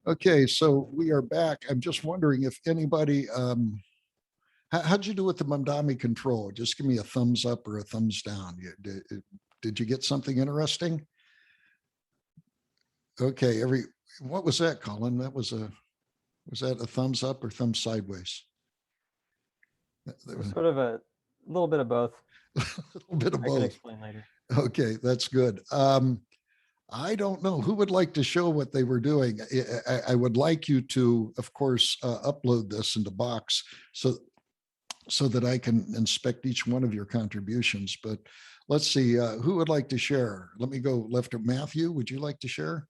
Okay, so we are back. I'm just wondering if anybody, how'd you do with the Mamdani control? Just give me a thumbs up or a thumbs down. Did you get something interesting? Okay, what was that, Colin? Was that a thumbs up or thumbs sideways? Sort of a little bit of both. A little bit of both. I can explain later. Okay, that's good. I don't know who would like to show what they were doing. I would like you to, of course, upload this into Box so that I can inspect each one of your contributions. But let's see, who would like to share? Let me go left of Matthew. Would you like to share?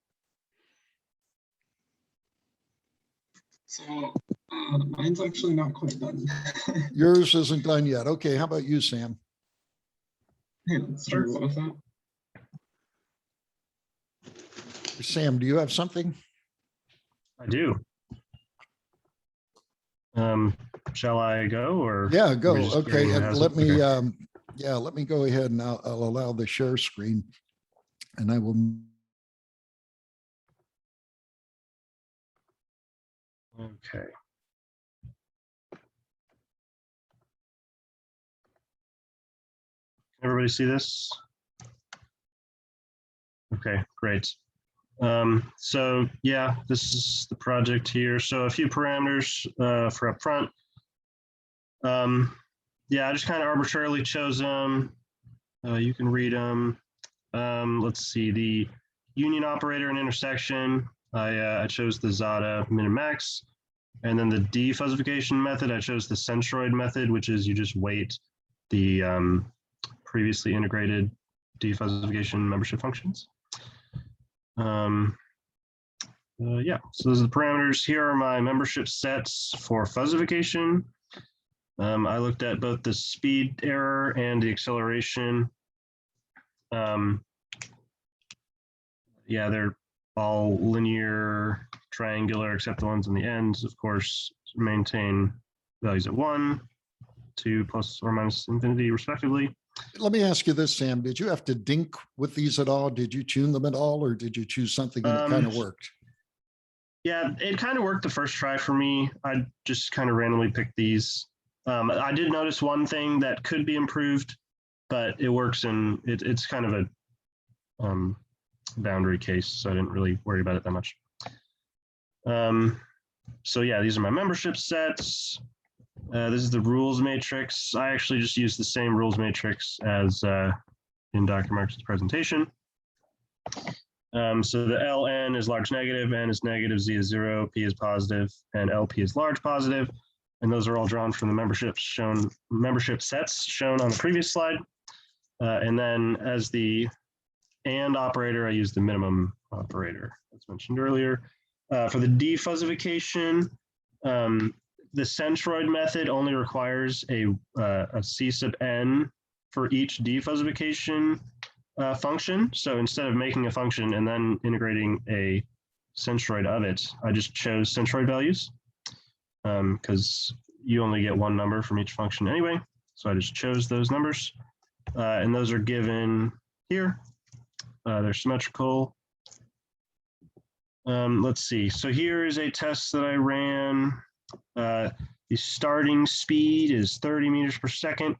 So mine's actually not quite done. Yours isn't done yet. Okay, how about you, Sam? Yeah, let's start with that. Sam, do you have something? I do. Shall I go or? Yeah, go. Okay, and let me okay. let me go ahead and I'll allow the share screen, and I will. Okay. Everybody see this? Okay, great. So yeah, this is the project here. So a few parameters for up front. Yeah, I just kind of arbitrarily chose them. You can read them. Let's see, the union operator and intersection. I chose the Zada min and max. And then the defuzzification method, I chose the centroid method, which is you just weight the previously integrated defuzzification membership functions. Yeah, so those are the parameters. Here are my membership sets for fuzzification. I looked at both the speed error and the acceleration. Yeah, they're all linear, triangular, except the ones on the ends, of course, maintain values at 1, 2, plus or minus infinity, respectively. Let me ask you this, Sam. Did you have to dink with these at all? Did you tune them at all, or did you choose something and it kind of worked? Yeah, it kind of worked the first try for me. I just kind of randomly picked these. I did notice one thing that could be improved, but it works and it's kind of a boundary case, so I didn't really worry about it that much. So yeah, these are my membership sets. This is the rules matrix. I actually just used the same rules matrix as in Dr. Marks' presentation. So the Ln is large negative, N is negative, Z is 0, P is positive, and LP is large positive. And those are all drawn from the membership sets shown on the previous slide. And then as the AND operator, I use the minimum operator, as mentioned earlier. For the defuzzification, the centroid method only requires a C sub n for each defuzzification function. So instead of making a function and then integrating a centroid of it, I just chose centroid values because you only get one number from each function anyway. So I just chose those numbers and those are given here. They're symmetrical. Let's see. So here is a test that I ran. The starting speed is 30 meters per second.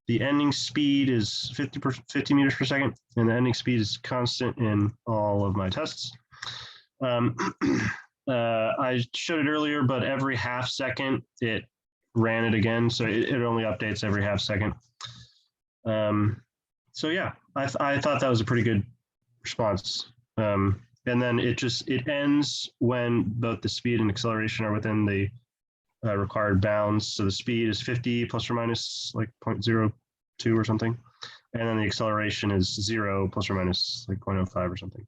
The ending speed is 50 meters per second, and the ending speed is constant in all of my tests. I showed it earlier, but every half second it ran it again, so it only updates every half second. So yeah, I thought that was a pretty good response. And then it ends when both the speed and acceleration are within the required bounds. So the speed is 50 plus or minus like 0.02 or something. And then the acceleration is 0 plus or minus like 0.05 or something.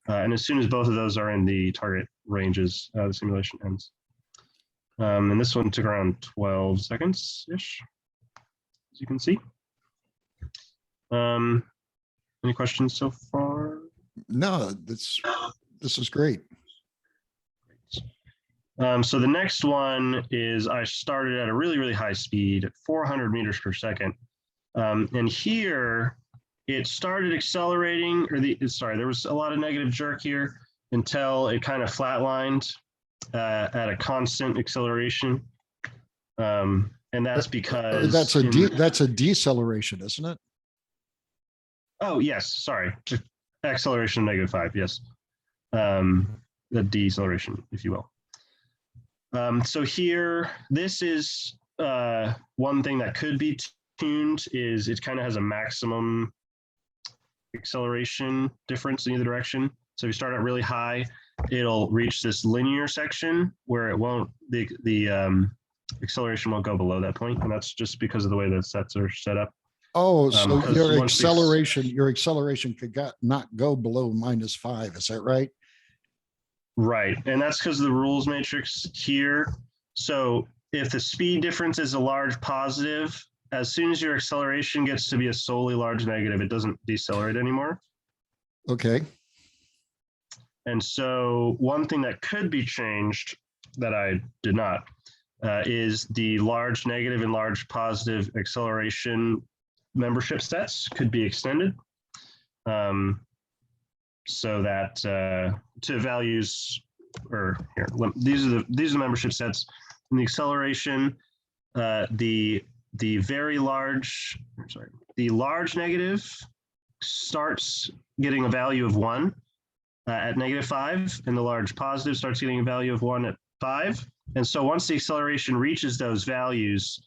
And as soon as both of those are in the target ranges, the simulation ends. And this one took around 12 seconds-ish, as you can see. Any questions so far? No, this is great. So the next one is I started at a really, really high speed at 400 meters per second. And here it started accelerating, there was a lot of negative jerk here. until it kind of flatlined at a constant acceleration. And that's because that's a deceleration, isn't it? Oh, yes, sorry. Acceleration of -5, yes. The deceleration, if you will. So here, this is one thing that could be tuned is it kind of has a maximum acceleration difference in either direction. So if you start out really high, it'll reach this linear section where it won't, the acceleration won't go below that point. And that's just because of the way the sets are set up. Oh, so your once acceleration could not go below -5. Is that right? Right. And that's because of the rules matrix here. So if the speed difference is a large positive, as soon as your acceleration gets to be a solely large negative, it doesn't decelerate anymore. Okay. And so one thing that could be changed that I did not is the large negative and large positive acceleration membership sets could be extended. So that to values, or here, these are the membership sets. In the acceleration, the very large, the large negative starts getting a value of 1 at -5, and the large positive starts getting a value of 1 at 5. And so once the acceleration reaches those values,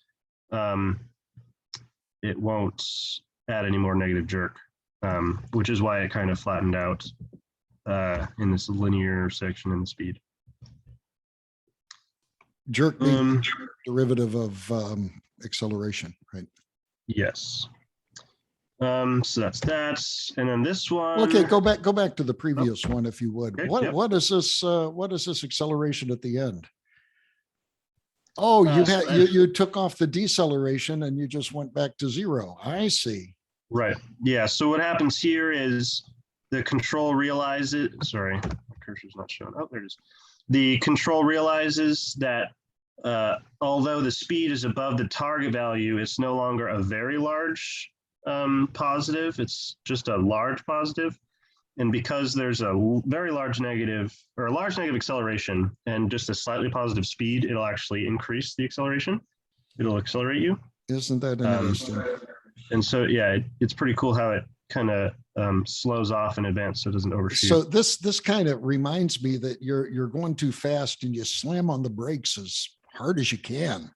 it won't add any more negative jerk. Which is why it kind of flattened out in this linear section in the speed. Jerk being derivative of acceleration, right? Yes. So that's that. And then this one. Okay, go back to the previous one, if you would. Okay, What is this acceleration at the end? Oh, you took off the deceleration and you just went back to 0. I see. Right. Yeah. So what happens here is the control realizes, sorry, my cursor's not showing. Oh, there it is. The control realizes that although the speed is above the target value, it's no longer a very large positive. It's just a large positive. And because there's a very large negative or a large negative acceleration and just a slightly positive speed, it'll actually increase the acceleration. It'll accelerate you. Isn't that interesting? And so, yeah, it's pretty cool how it kind of slows off in advance so it doesn't overshoot. So this kind of reminds me that you're going too fast and you slam on the brakes as hard as you can.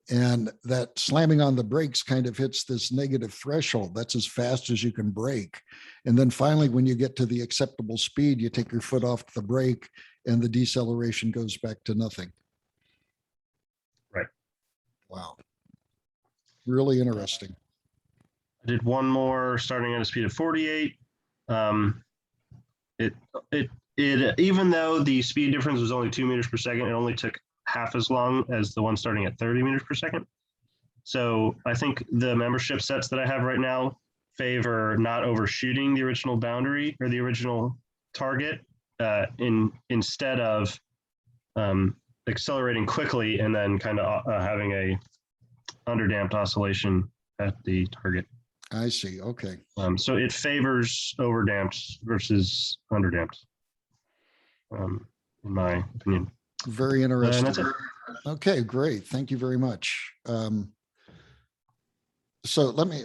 And that slamming on the brakes kind of hits this negative threshold. That's as fast as you can brake. And then finally, when you get to the acceptable speed, you take your foot off the brake and the deceleration goes back to nothing. Right. Wow. Really interesting. I did one more starting at a speed of 48. Even though the speed difference was only 2 meters per second, it only took half as long as the one starting at 30 meters per second. So I think the membership sets that I have right now favor not overshooting the original boundary or the original target instead of accelerating quickly and then kind of having a underdamped oscillation at the target. I see. Okay. So it favors overdamped versus underdamped, in my opinion. Very interesting. That's it. Okay, great. Thank you very much. So let me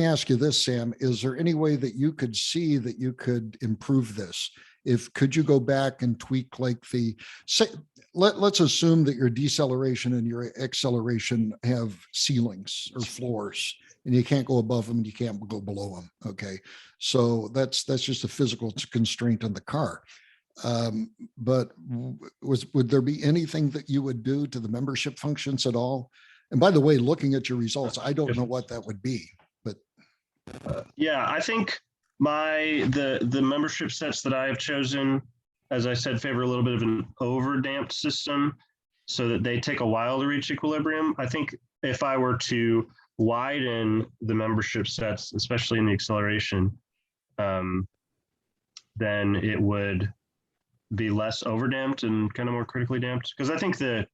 ask you this, Sam. Is there any way that you could see that you could improve this? Could you go back and tweak like let's assume that your deceleration and your acceleration have ceilings or floors and you can't go above them and you can't go below them. Okay. So that's just a physical constraint on the car. But would there be anything that you would do to the membership functions at all? And by the way, looking at your results, I don't know what that would be, but yeah, I think the membership sets that I have chosen, as I said, favor a little bit of an overdamped system so that they take a while to reach equilibrium. I think if I were to widen the membership sets, especially in the acceleration, then it would be less overdamped and kind of more critically damped. Because I think the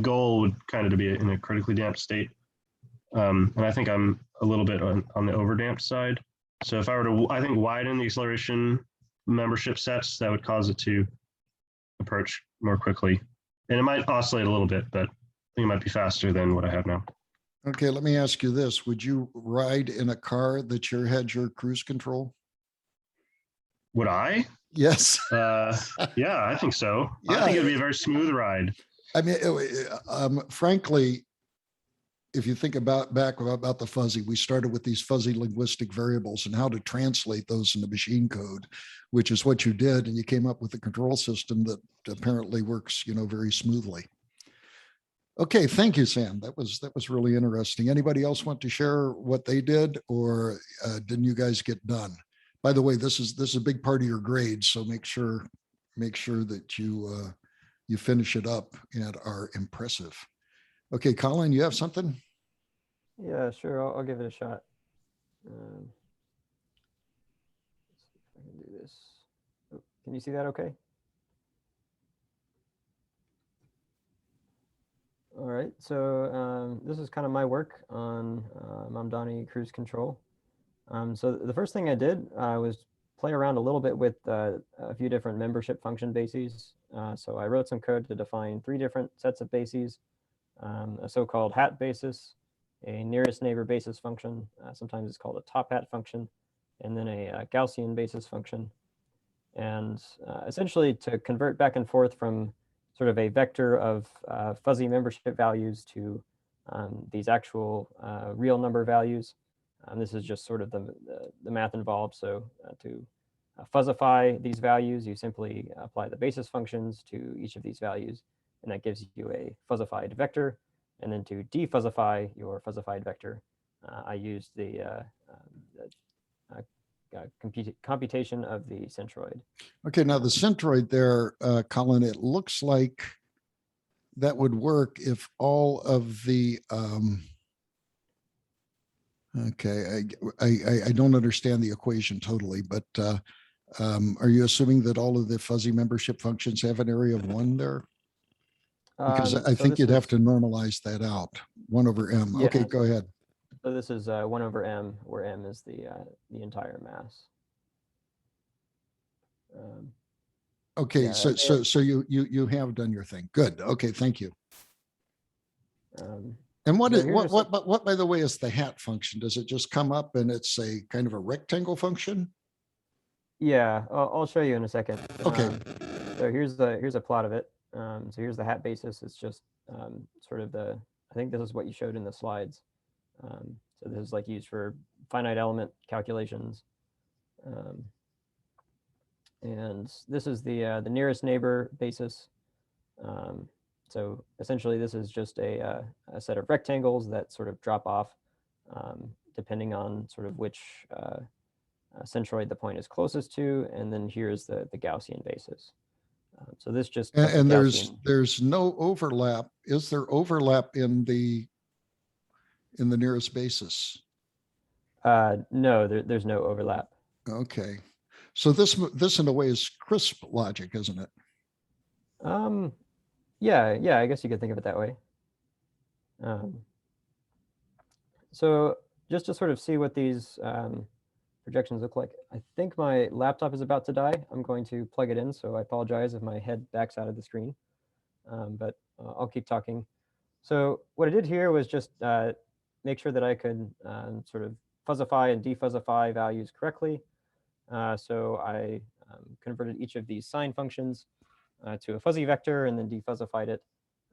goal would kind of to be in a critically damped state. And I think I'm a little bit on the overdamped side. So if I were to, I think, widen the acceleration membership sets that would cause it to approach more quickly. And it might oscillate a little bit, but I think it might be faster than what I have now. Okay, let me ask you this. Would you ride in a car that had your cruise control? Would I? Yes. Yeah, I think so. Yeah. I think it'd be a very smooth ride. I mean, frankly, if you think about the fuzzy, we started with these fuzzy linguistic variables and how to translate those into machine code, which is what you did. And you came up with a control system that apparently works, very smoothly. Okay, thank you, Sam. That was really interesting. Anybody else want to share what they did, or didn't you guys get done? By the way, this is a big part of your grade, so make sure that you finish it up and are impressive. Okay, Colin, you have something? Yeah, sure. I'll give it a shot. Let's see if I can do this. Oh, can you see that okay? All right, so this is kind of my work on Mamdani cruise control. So the first thing I did was play around a little bit with a few different membership function bases. So I wrote some code to define 3 different sets of bases, a so-called hat basis, a nearest neighbor basis function, sometimes it's called a top hat function, and then a Gaussian basis function. And essentially to convert back and forth from sort of a vector of fuzzy membership values to these actual real number values. This is just sort of the math involved. So to fuzzify these values, you simply apply the basis functions to each of these values, and that gives you a fuzzified vector. And then to defuzzify your fuzzified vector, I used the computation of the centroid. Okay, now the centroid there, Colin, it looks like that would work if all of the okay, I don't understand the equation totally, but are you assuming that all of the fuzzy membership functions have an area of 1 there? Because I think you'd have to normalize that out, 1 over m. Yeah, okay, go ahead. So this is 1 over m, where m is the entire mass. Okay, yeah, so you have done your thing. Good. Okay, thank you. And what so is here's what by the way is the hat function? Does it just come up and it's a kind of a rectangle function? Yeah, I'll show you in a second. Okay. So here's a plot of it. So here's the hat basis. It's just sort of I think this is what you showed in the slides. So this is like used for finite element calculations. And this is the nearest neighbor basis. So essentially this is just a set of rectangles that sort of drop off depending on sort of which centroid the point is closest to, and then here's the Gaussian basis. So this just and there's no overlap. Is there overlap in the nearest basis? No, there's no overlap. Okay, so this in a way is crisp logic, isn't it? Yeah, I guess you could think of it that way. So just to sort of see what these projections look like, I think my laptop is about to die. I'm going to plug it in, so I apologize if my head backs out of the screen, but I'll keep talking. So what I did here was just make sure that I could sort of fuzzify and defuzzify values correctly. So I converted each of these sign functions to a fuzzy vector and then defuzzified it.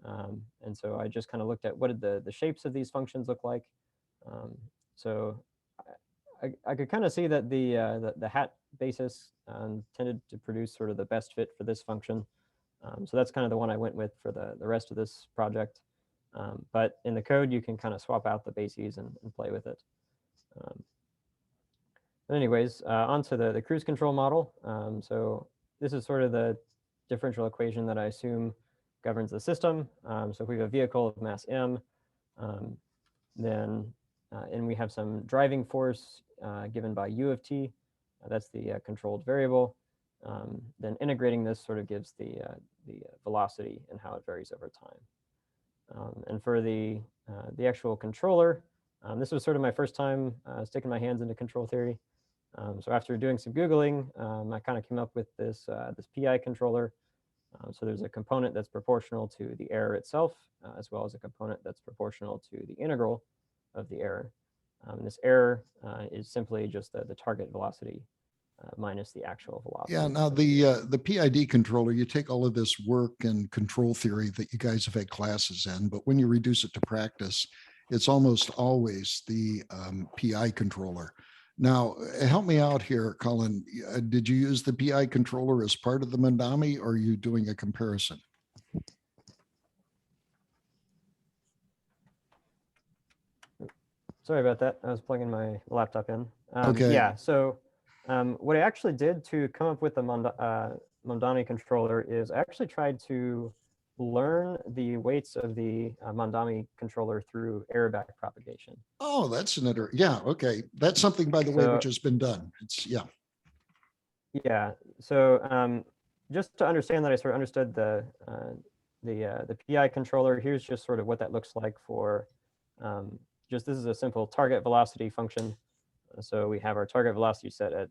And so I just kind of looked at what did the shapes of these functions look like. So I could kind of see that the hat basis tended to produce sort of the best fit for this function. So that's kind of the one I went with for the rest of this project. But in the code, you can kind of swap out the bases and play with it. But anyways, onto the cruise control model. So this is sort of the differential equation that I assume governs the system. So if we have a vehicle of mass m, then and we have some driving force given by u of t, that's the controlled variable. Then integrating this sort of gives the velocity and how it varies over time. And for the actual controller, this was sort of my first time sticking my hands into control theory. So after doing some Googling, I kind of came up with this, this PI controller. So there's a component that's proportional to the error itself, as well as a component that's proportional to the integral of the error. And this error is simply just the target velocity minus the actual velocity. Yeah. Now the PID controller, you take all of this work and control theory that you guys have had classes in, but when you reduce it to practice, it's almost always the PI controller. Now, help me out here, Colin. Did you use the PI controller as part of the Mamdani, or are you doing a comparison? Sorry about that. I was plugging my laptop in. Okay. Yeah, so what I actually did to come up with the Mamdani controller is I actually tried to learn the weights of the Mamdani controller through error backpropagation. Oh, that's another. Yeah. Okay. That's something, by the way, So- which has been done. It's yeah. Yeah, so just to understand that I sort of understood the PI controller, here's just sort of what that looks like for this is a simple target velocity function. So we have our target velocity set at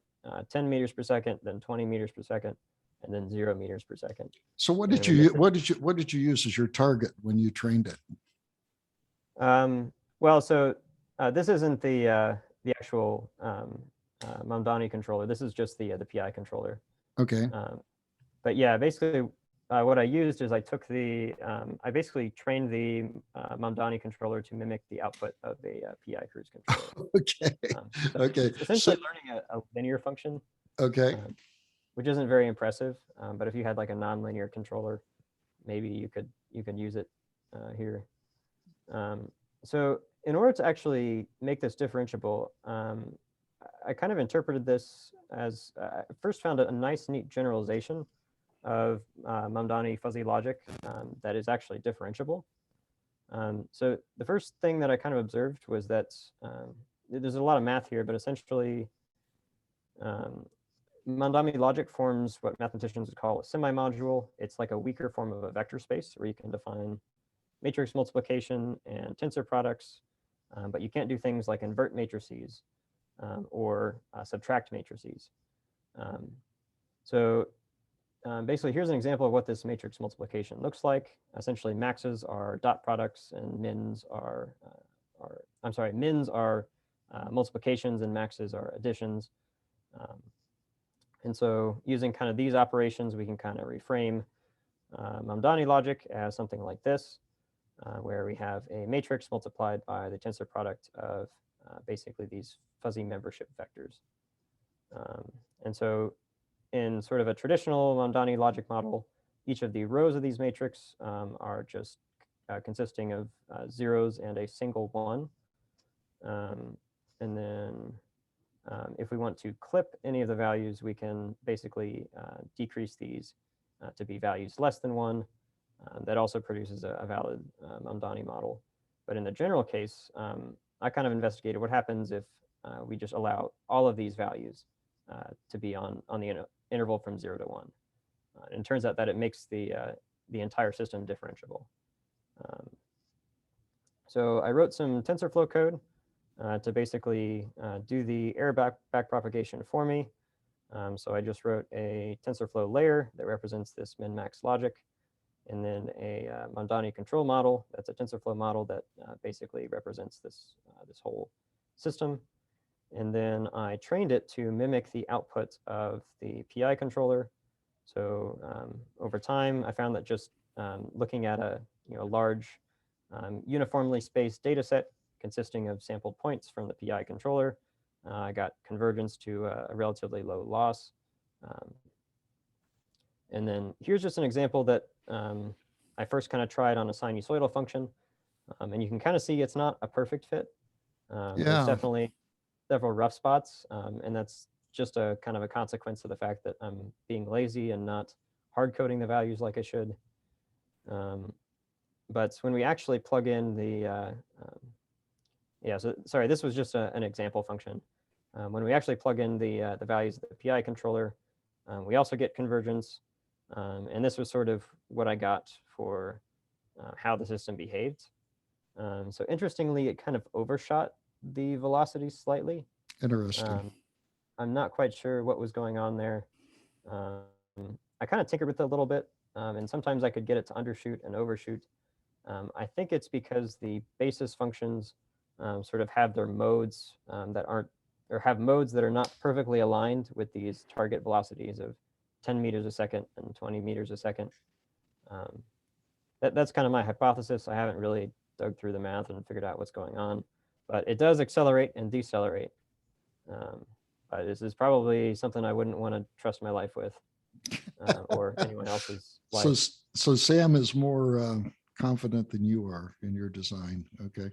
10 meters per second, then 20 meters per second, and then 0 meters per second. So what And did we you get the- what did you use as your target when you trained it? Well, so this isn't the actual Mamdani controller. This is just the PI controller. Okay. But yeah, basically what I used is I took I basically trained the Mamdani controller to mimic the output of a PI cruise controller. Okay. So Okay. it's essentially learning a linear function, Okay. which isn't very impressive. But if you had like a nonlinear controller, maybe you could use it here. So in order to actually make this differentiable, I kind of interpreted this as first found a nice, neat generalization of Mamdani fuzzy logic that is actually differentiable. So the first thing that I kind of observed was that there's a lot of math here, but essentially Mamdani logic forms what mathematicians would call a semi-module. It's like a weaker form of a vector space where you can define matrix multiplication and tensor products, but you can't do things like invert matrices or subtract matrices. So basically, here's an example of what this matrix multiplication looks like. Essentially, maxes are dot products and mins are multiplications and maxes are additions. And so using kind of these operations, we can kind of reframe Mamdani logic as something like this, where we have a matrix multiplied by the tensor product of basically these fuzzy membership vectors. And so in sort of a traditional Mamdani logic model, each of the rows of these matrix are just consisting of zeros and a single one. And then if we want to clip any of the values, we can basically decrease these to be values less than one. That also produces a valid Mamdani model. But in the general case, I kind of investigated what happens if we just allow all of these values to be on the interval from 0 to 1. And it turns out that it makes the entire system differentiable. So I wrote some TensorFlow code to basically do the error backpropagation for me. So I just wrote a TensorFlow layer that represents this min-max logic, and then a Mamdani control model that's a TensorFlow model that basically represents this whole system. And then I trained it to mimic the output of the PI controller. So over time, I found that just looking at a large uniformly spaced data set consisting of sampled points from the PI controller, I got convergence to a relatively low loss. And then here's just an example that I first kind of tried on a sinusoidal function. And you can kind of see it's not a perfect fit. There's definitely several rough spots. And that's just a kind of a consequence of the fact that I'm being lazy and not hard coding the values like I should. But when we actually plug in the, so sorry, this was just an example function. When we actually plug in the values of the PI controller, we also get convergence. And this was sort of what I got for how the system behaved. So interestingly, it kind of overshot the velocity slightly. Interesting. I'm not quite sure what was going on there. I kind of tinkered with it a little bit, and sometimes I could get it to undershoot and overshoot. I think it's because the basis functions sort of have their modes that aren't, or have modes that are not perfectly aligned with these target velocities of 10 meters a second and 20 meters a second. That's kind of my hypothesis. I haven't really dug through the math and figured out what's going on, but it does accelerate and decelerate. But this is probably something I wouldn't want to trust my life with, or anyone else's life. So Sam is more confident than you are in your design. Okay.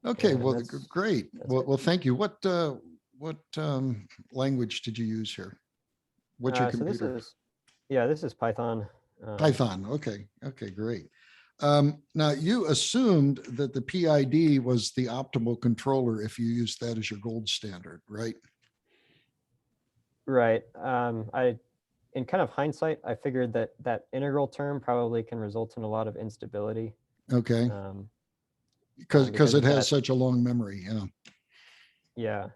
Okay. Yeah, Well, great. Well, thank you. What language did you use here? What's your computer? This is Python. Python. Okay. Okay, great. Now you assumed that the PID was the optimal controller if you used that as your gold standard, right? Right. In kind of hindsight, I figured that that integral term probably can result in a lot of instability. Okay. Because it has that, such a long memory. Yeah. Yeah.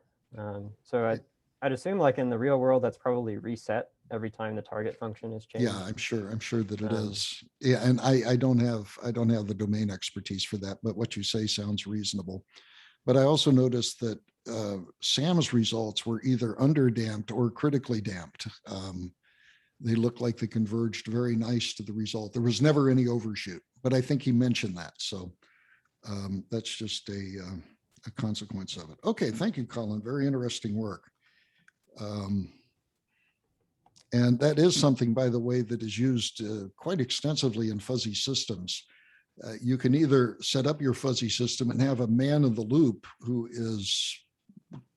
So I'd assume like in the real world, that's probably reset every time the target function is changed. Yeah, I'm sure that it is. Yeah, and I don't have the domain expertise for that, but what you say sounds reasonable. But I also noticed that Sam's results were either underdamped or critically damped. They look like they converged very nice to the result. There was never any overshoot, but I think he mentioned that. So that's just a consequence of it. Okay, thank you, Colin. Very interesting work. And that is something, by the way, that is used quite extensively in fuzzy systems. You can either set up your fuzzy system and have a man in the loop who is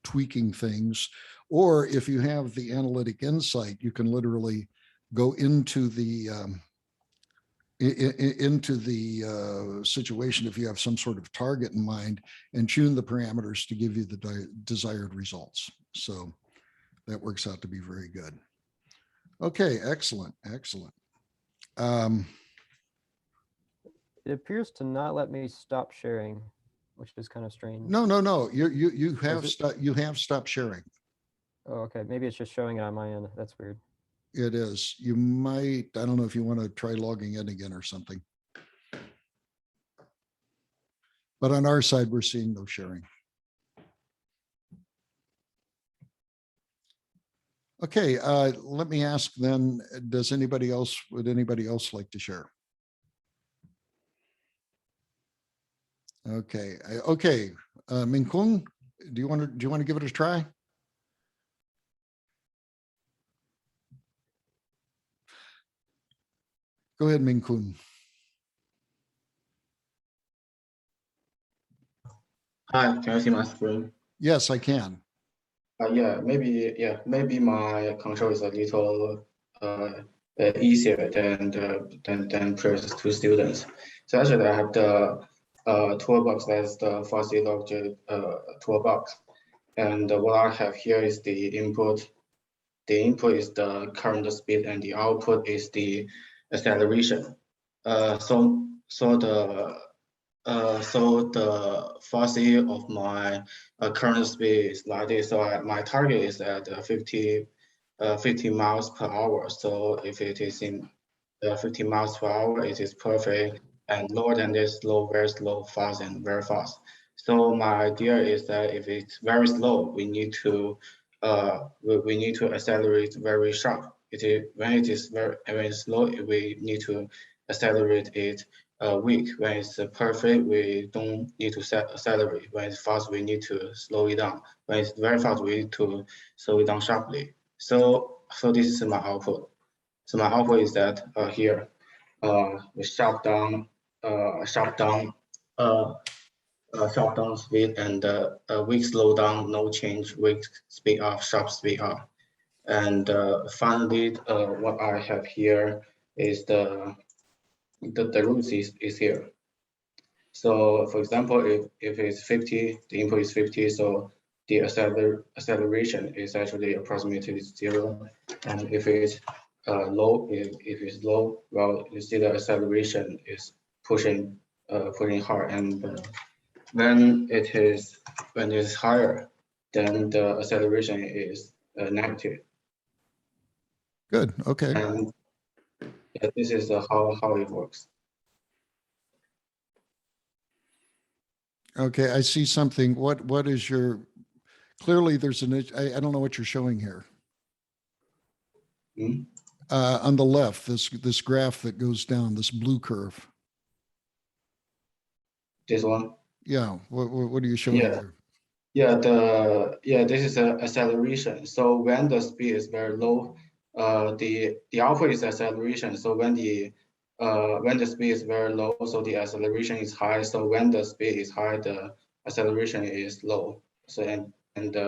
tweaking things, or if you have the analytic insight, you can literally go into the situation if you have some sort of target in mind and tune the parameters to give you the desired results. So that works out to be very good. Okay, excellent. It appears to not let me stop sharing, which is kind of strange. No. You have stopped sharing. Oh, okay. Maybe it's just showing it on my end. That's weird. It is. You might, I don't know if you want to try logging in again or something. But on our side, we're seeing no sharing. Okay, let me ask then, would anybody else like to share? Okay, Min Kung, do you want to give it a try? Go ahead, Min Kung. Hi, can you see my screen? Yes, I can. Maybe my control is a little easier than previous two students. So actually, I have the toolbox, that's the fuzzy logic toolbox, and what I have here is the input. The input is the current speed, and the output is the acceleration. So the fuzzy of my current speed is like this. So my target is at 50 miles per hour. So if it is in 50 miles per hour, it is perfect. And lower than this, very slow, fast, and very fast. So my idea is that if it's very slow, we need to accelerate very sharp. When it's slow, we need to accelerate it weak. When it's perfect, we don't need to accelerate. When it's fast, we need to slow it down. When it's very fast, we need to slow it down sharply. So this is my output. So my output is that here, we sharp down speed, and weak slow down, no change, weak speed up, sharp speed up. And finally, what I have here is the roots is here. So for example, if it's 50, the input is 50, so the acceleration is actually approximately 0. And if it's low, well, you see the acceleration is pushing hard, and when it is higher, then the acceleration is negative. Good. Okay. And yeah, this is how it works. Okay. I see something. What is your, clearly there's I don't know what you're showing here. Hmm? On the left, this graph that goes down, this blue curve. This one. Yeah. What are you showing Yeah. there? Yeah, this is an acceleration. So when the speed is very low, the output is acceleration. So when the speed is very low, so the acceleration is high. So when the speed is high, the acceleration is low. So and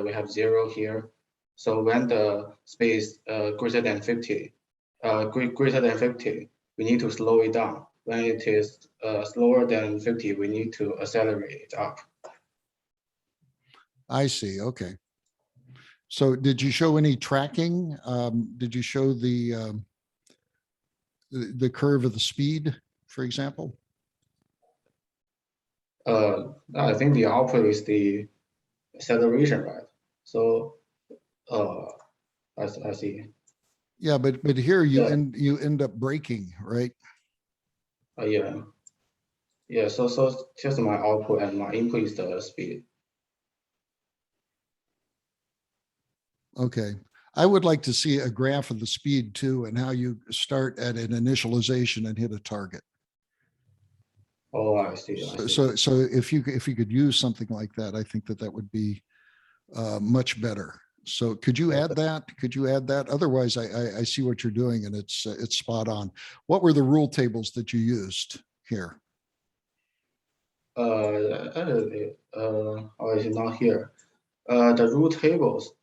we have 0 here. So when the speed is greater than 50, we need to slow it down. When it is slower than 50, we need to accelerate it up. I see. Okay. So did you show any tracking? Did you show the curve of the speed, for example? I think the output is the acceleration, right? So, I see. Yeah, but here you Yeah. end up braking, right? Yeah. Yeah, so here's my output and my input is the speed. Okay. I would like to see a graph of the speed too, and how you start at an initialization and hit a target. Oh, I see. So if you could use something like that, I think that would be much better. So could you add that? Could you add that? Otherwise, I see what you're doing and it's spot on. What were the rule tables that you used here? Oh, it's not here. The rule tables,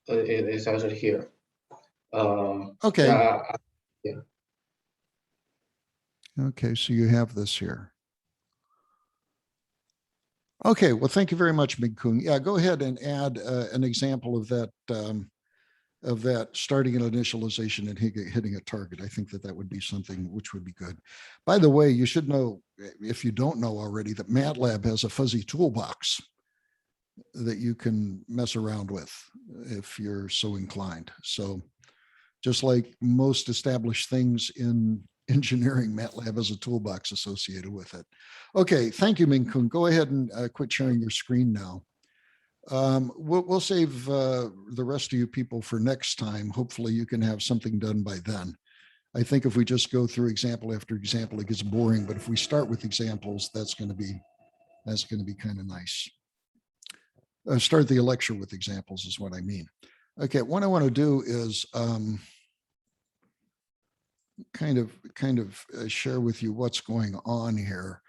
it is actually here. Okay. Yeah, Okay, so you have this here. Okay, well, thank you very much, Ming-Kung. Yeah, go ahead and add an example of that starting an initialization and hitting a target. I think that would be something which would be good. By the way, you should know, if you don't know already, that MATLAB has a fuzzy toolbox that you can mess around with if you're so inclined. So just like most established things in engineering, MATLAB has a toolbox associated with it. Okay, thank you, Ming-Kung. Go ahead and quit sharing your screen now. We'll save the rest of you people for next time. Hopefully you can have something done by then. I think if we just go through example after example, it gets boring, but if we start with examples, that's going to be kind of nice. Start the lecture with examples is what I mean. Okay, what I want to do is kind of share with you what's going on here.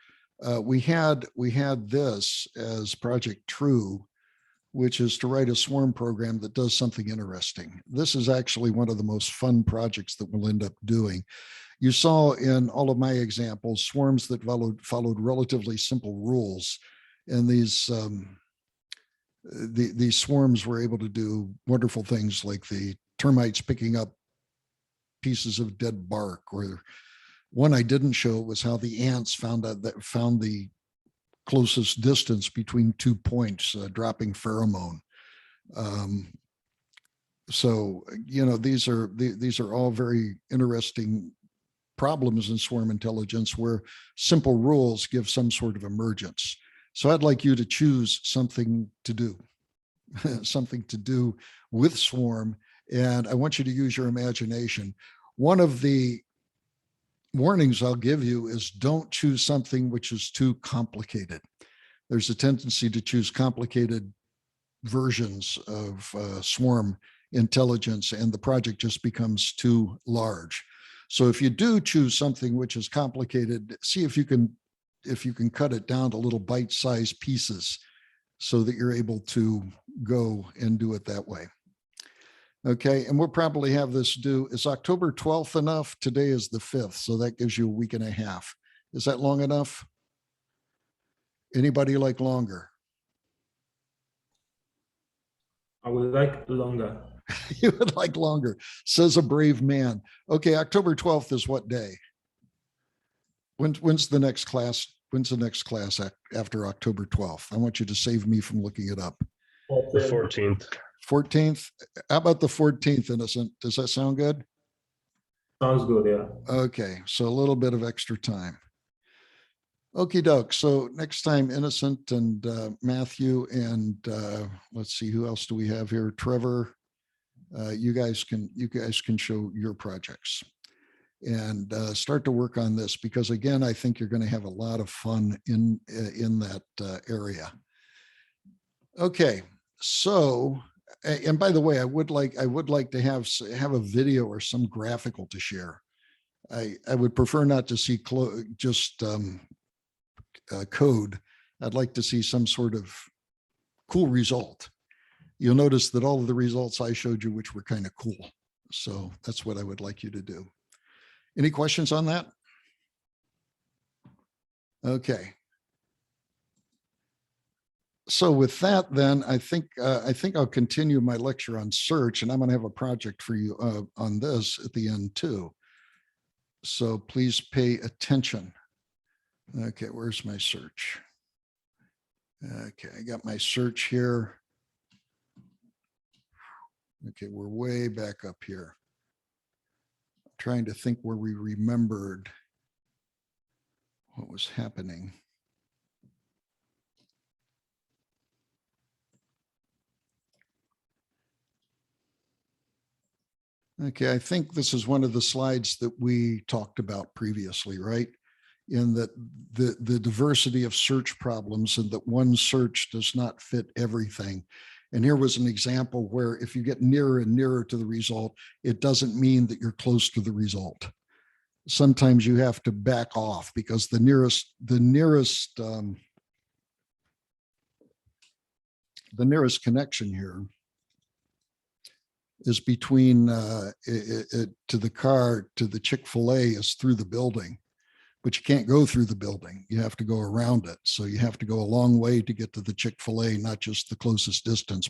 We had this as Project True, which is to write a swarm program that does something interesting. This is actually one of the most fun projects that we'll end up doing. You saw in all of my examples, swarms that followed relatively simple rules. And these swarms were able to do wonderful things like the termites picking up pieces of dead bark, or one I didn't show was how the ants found the closest distance between 2 points, dropping pheromone. So, you know, these are all very interesting problems in swarm intelligence where simple rules give some sort of emergence. So I'd like you to choose something to do, something to do with swarm. And I want you to use your imagination. One of the warnings I'll give you is don't choose something which is too complicated. There's a tendency to choose complicated versions of swarm intelligence, and the project just becomes too large. So if you do choose something which is complicated, see if you can cut it down to little bite-sized pieces so that you're able to go and do it that way. Okay, and we'll probably have this due. Is October 12th enough? Today is the 5th, so that gives you a week and a half. Is that long enough? Anybody like longer? I would like longer. You would like longer, says a brave man. Okay, October 12th is what day? When's the next class? When's the next class after October 12th? I want you to save me from looking it up. The 14th. 14th? How about the 14th, Innocent? Does that sound good? Sounds good, yeah. Okay, so a little bit of extra time. Okie doke. So next time, Innocent and Matthew and let's see, who else do we have here? Trevor. You guys can show your projects and start to work on this, because again, I think you're going to have a lot of fun in that area. Okay, so and by the way, I would like to have a video or some graphical to share. I would prefer not to see just code. I'd like to see some sort of cool result. You'll notice that all of the results I showed you, which were kind of cool. So that's what I would like you to do. Any questions on that? Okay. So with that, then I think I'll continue my lecture on search, and I'm going to have a project for you on this at the end too. So please pay attention. Okay, where's my search? Okay, I got my search here. Okay, we're way back up here. I'm trying to think where we remembered what was happening. Okay, I think this is one of the slides that we talked about previously, right? In that the diversity of search problems, and that one search does not fit everything. And here was an example where if you get nearer and nearer to the result, it doesn't mean that you're close to the result. Sometimes you have to back off, because the nearest connection here is between to the car to the Chick-fil-A is through the building. But you can't go through the building. You have to go around it. So you have to go a long way to get to the Chick-fil-A, not just the closest distance.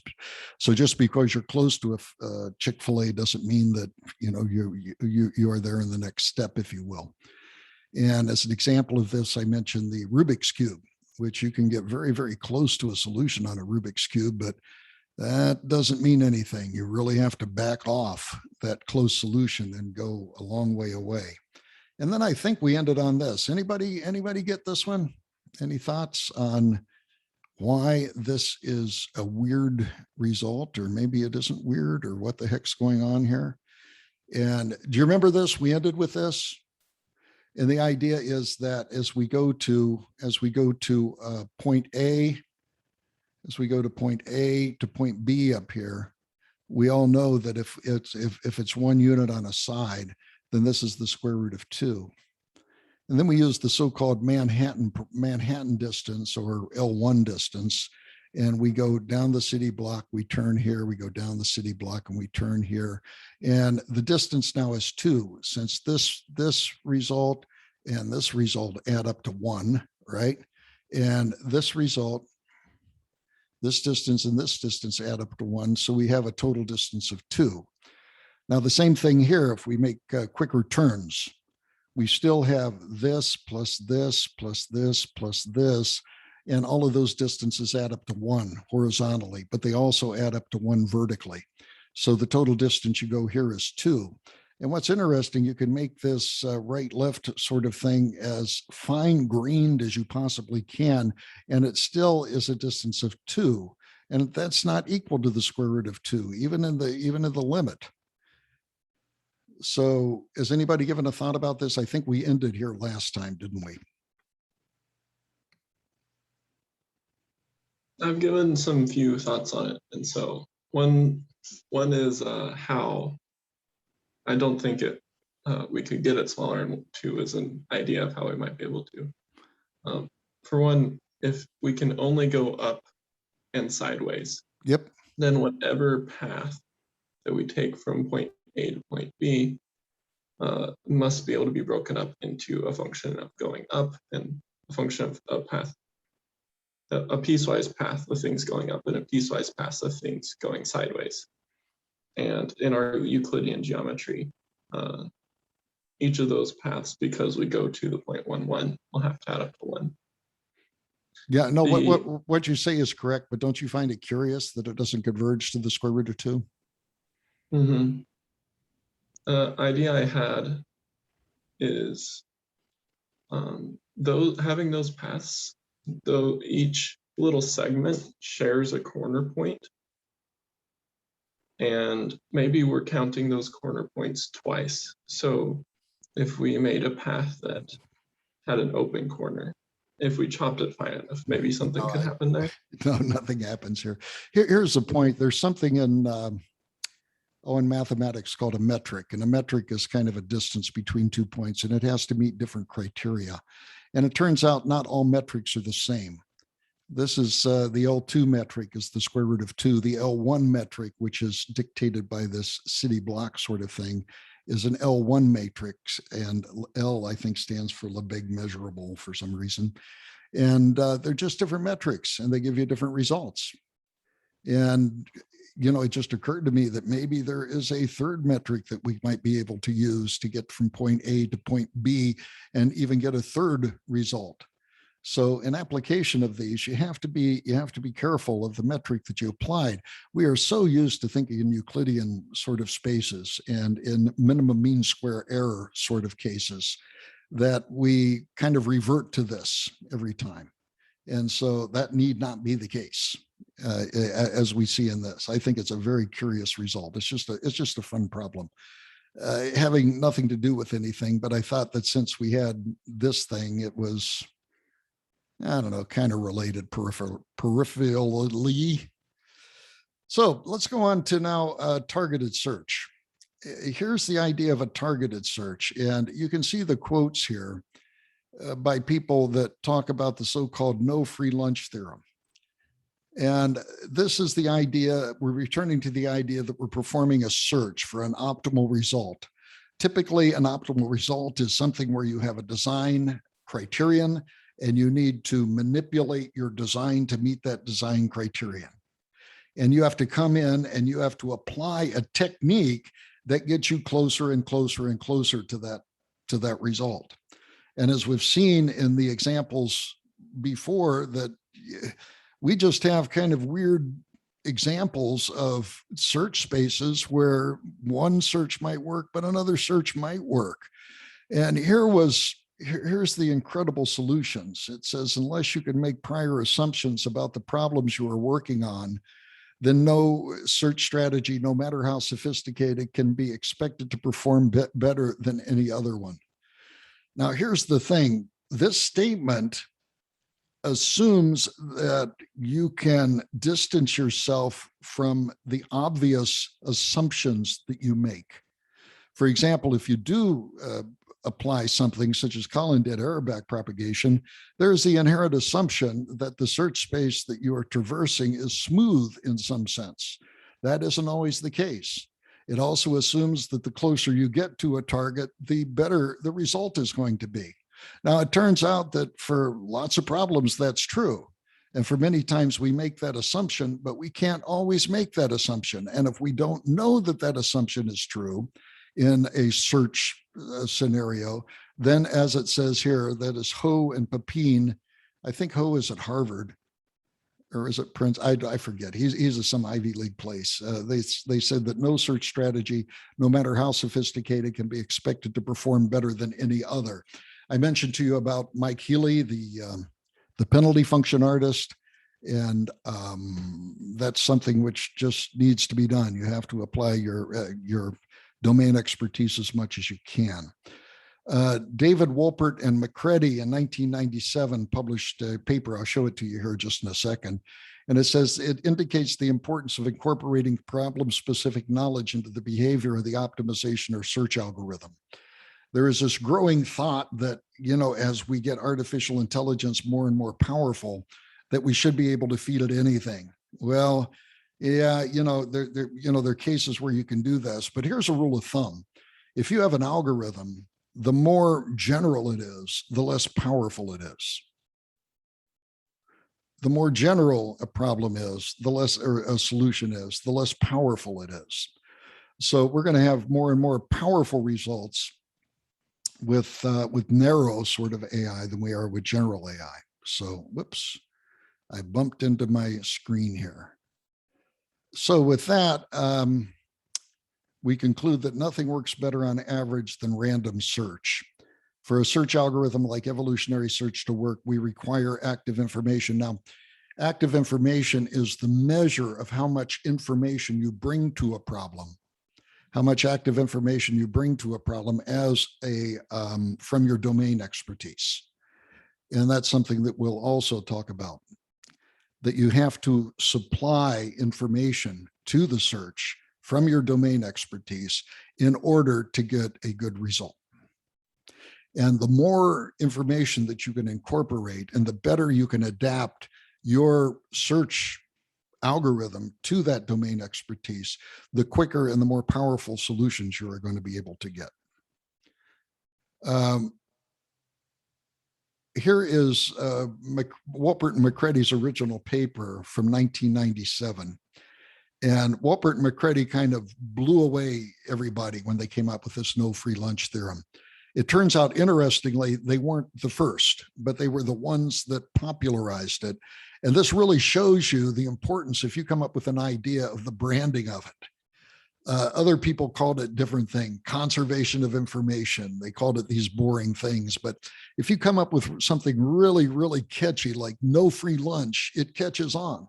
So just because you're close to a Chick-fil-A doesn't mean that you are there in the next step, if you will. And as an example of this, I mentioned the Rubik's Cube, which you can get very, very close to a solution on a Rubik's Cube, but that doesn't mean anything. You really have to back off that close solution and go a long way away. And then I think we ended on this. Anybody get this one? Any thoughts on why this is a weird result, or maybe it isn't weird, or what the heck's going on here? And do you remember this? We ended with this. And the idea is that as we go to point A, as we go to point A to point B up here, we all know that if it's one unit on a side, then this is the square root of 2. And then we use the so-called Manhattan distance, or L1 distance, and we go down the city block, we turn here, we go down the city block, and we turn here. And the distance now is 2, since this result and this result add up to 1, right? And this result, this distance and this distance add up to 1, so we have a total distance of 2. Now, the same thing here, if we make quicker turns, we still have this plus this plus this plus this, and all of those distances add up to 1 horizontally, but they also add up to 1 vertically. So the total distance you go here is 2. And what's interesting, you can make this right-left sort of thing as fine-grained as you possibly can, and it still is a distance of 2. And that's not equal to the square root of 2, even in the limit. So has anybody given a thought about this? I think we ended here last time, didn't we? I've given some few thoughts on it. And so one is how I don't think we could get it smaller, and 2 is an idea of how we might be able to. For one, if we can only go up and sideways, Yep. then whatever path that we take from point A to point B must be able to be broken up into a function of going up and a function of a path, a piecewise path of things going up and a piecewise path of things going sideways. And in our Euclidean geometry, each of those paths, because we go to the point 1, 1, will have to add up to 1. Yeah, no, The- what you say is correct, but don't you find it curious that it doesn't converge to the square root of 2? Idea I had is having those paths, though each little segment shares a corner point, and maybe we're counting those corner points twice. So if we made a path that had an open corner, if we chopped it fine enough, maybe something could happen there. No, nothing happens here. Here's the point. There's something in mathematics called a metric, and a metric is kind of a distance between 2 points, and it has to meet different criteria. And it turns out not all metrics are the same. This is the L2 metric is the square root of 2. The L1 metric, which is dictated by this city block sort of thing, is an L1 matrix, and L, I think, stands for Lebesgue measurable for some reason. And they're just different metrics, and they give you different results. And, you know, it just occurred to me that maybe there is a third metric that we might be able to use to get from point A to point B and even get a third result. So in application of these, you have to be careful of the metric that you applied. We are so used to thinking in Euclidean sort of spaces and in minimum mean square error sort of cases that we kind of revert to this every time. And so that need not be the case as we see in this. I think it's a very curious result. It's just a fun problem. Having nothing to do with anything, but I thought that since we had this thing, it was, I don't know, kind of related peripherally. So let's go on to now targeted search. Here's the idea of a targeted search. And you can see the quotes here by people that talk about the so-called no free lunch theorem. And this is the idea, we're returning to the idea that we're performing a search for an optimal result. Typically, an optimal result is something where you have a design criterion and you need to manipulate your design to meet that design criterion. And you have to come in and you have to apply a technique that gets you closer and closer and closer to that result. And as we've seen in the examples before, that we just have kind of weird examples of search spaces where one search might work, but another search might work. And here's the incredible solutions. It says, unless you can make prior assumptions about the problems you are working on, then no search strategy, no matter how sophisticated, can be expected to perform better than any other one. Now, here's the thing. This statement assumes that you can distance yourself from the obvious assumptions that you make. For example, if you do apply something such as Colin did, error backpropagation, there's the inherent assumption that the search space that you are traversing is smooth in some sense. That isn't always the case. It also assumes that the closer you get to a target, the better the result is going to be. Now, it turns out that for lots of problems, that's true. And for many times we make that assumption, but we can't always make that assumption. And if we don't know that that assumption is true in a search scenario, then as it says here, that is Ho and Pepin. I think Ho is at Harvard, or is it Prince? I forget. He's at some Ivy League place. They said that no search strategy, no matter how sophisticated, can be expected to perform better than any other. I mentioned to you about Mike Healy, the penalty function artist, and that's something which just needs to be done. You have to apply your domain expertise as much as you can. David Wolpert and McCready in 1997 published a paper. I'll show it to you here just in a second. And it says it indicates the importance of incorporating problem-specific knowledge into the behavior of the optimization or search algorithm. There is this growing thought that, you know, as we get artificial intelligence more and more powerful, that we should be able to feed it anything. Well, yeah, there are cases where you can do this, but here's a rule of thumb. If you have an algorithm, the more general it is, the less powerful it is. The more general a problem is, the less a solution is, the less powerful it is. So we're going to have more and more powerful results with narrow sort of AI than we are with general AI. So, whoops. I bumped into my screen here. So with that, we conclude that nothing works better on average than random search. For a search algorithm like evolutionary search to work, we require active information. Now, active information is the measure of how much information you bring to a problem, how much active information you bring to a problem as a from your domain expertise. And that's something that we'll also talk about, that you have to supply information to the search from your domain expertise in order to get a good result. And the more information that you can incorporate and the better you can adapt your search algorithm to that domain expertise, the quicker and the more powerful solutions you are going to be able to get. Here is Wolpert and Macready's original paper from 1997. And Wolpert and Macready kind of blew away everybody when they came up with this no free lunch theorem. It turns out, interestingly, they weren't the first, but they were the ones that popularized it. And this really shows you the importance, if you come up with an idea, of the branding of it. Other people called it different thing, conservation of information. They called it these boring things. But if you come up with something really, really catchy, like no free lunch, it catches on.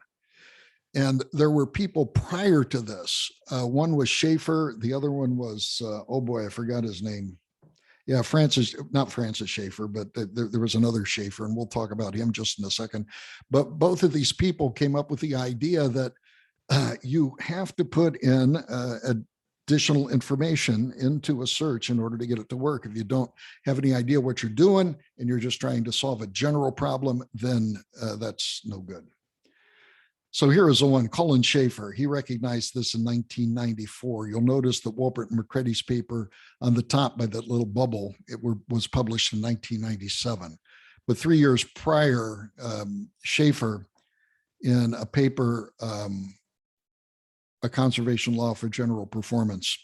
And there were people prior to this. One was Schaefer. The other one was, oh boy, I forgot his name. Yeah, not Francis Schaefer, but there was another Schaefer, and we'll talk about him just in a second. But both of these people came up with the idea that you have to put in additional information into a search in order to get it to work. If you don't have any idea what you're doing and you're just trying to solve a general problem, then that's no good. So here is the one, Colin Schaefer. He recognized this in 1994. You'll notice that Wolpert and Macready's paper on the top by that little bubble, was published in 1997. But 3 years prior, Schaefer, in a paper, A Conservation Law for General Performance,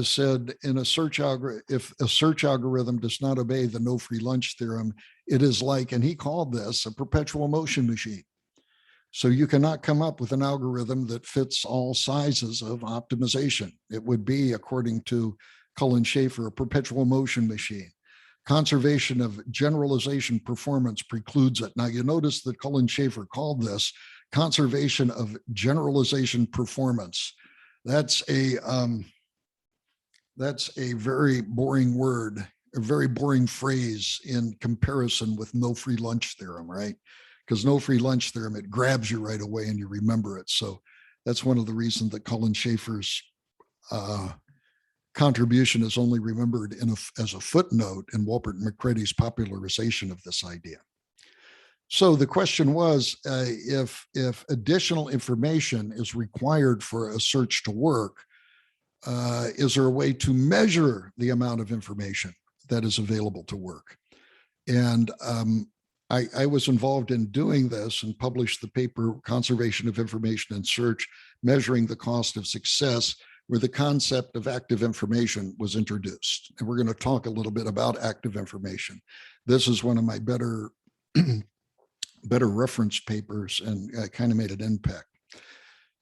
said in a search algorithm, if a search algorithm does not obey the no free lunch theorem, it is like, and he called this a perpetual motion machine. So you cannot come up with an algorithm that fits all sizes of optimization. It would be, according to Colin Schaefer, a perpetual motion machine. Conservation of generalization performance precludes it. Now you notice that Colin Schaefer called this conservation of generalization performance. That's a very boring word, a very boring phrase in comparison with no free lunch theorem, right? Because no free lunch theorem, it grabs you right away and you remember it. So that's one of the reasons that Colin Schaefer's contribution is only remembered as a footnote in Wolpert and Macready's popularization of this idea. So the question was, if additional information is required for a search to work, is there a way to measure the amount of information that is available to work? And I was involved in doing this and published the paper, Conservation of Information in Search, Measuring the Cost of Success, where the concept of active information was introduced. And we're going to talk a little bit about active information. This is one of my better reference papers, and kind of made an impact.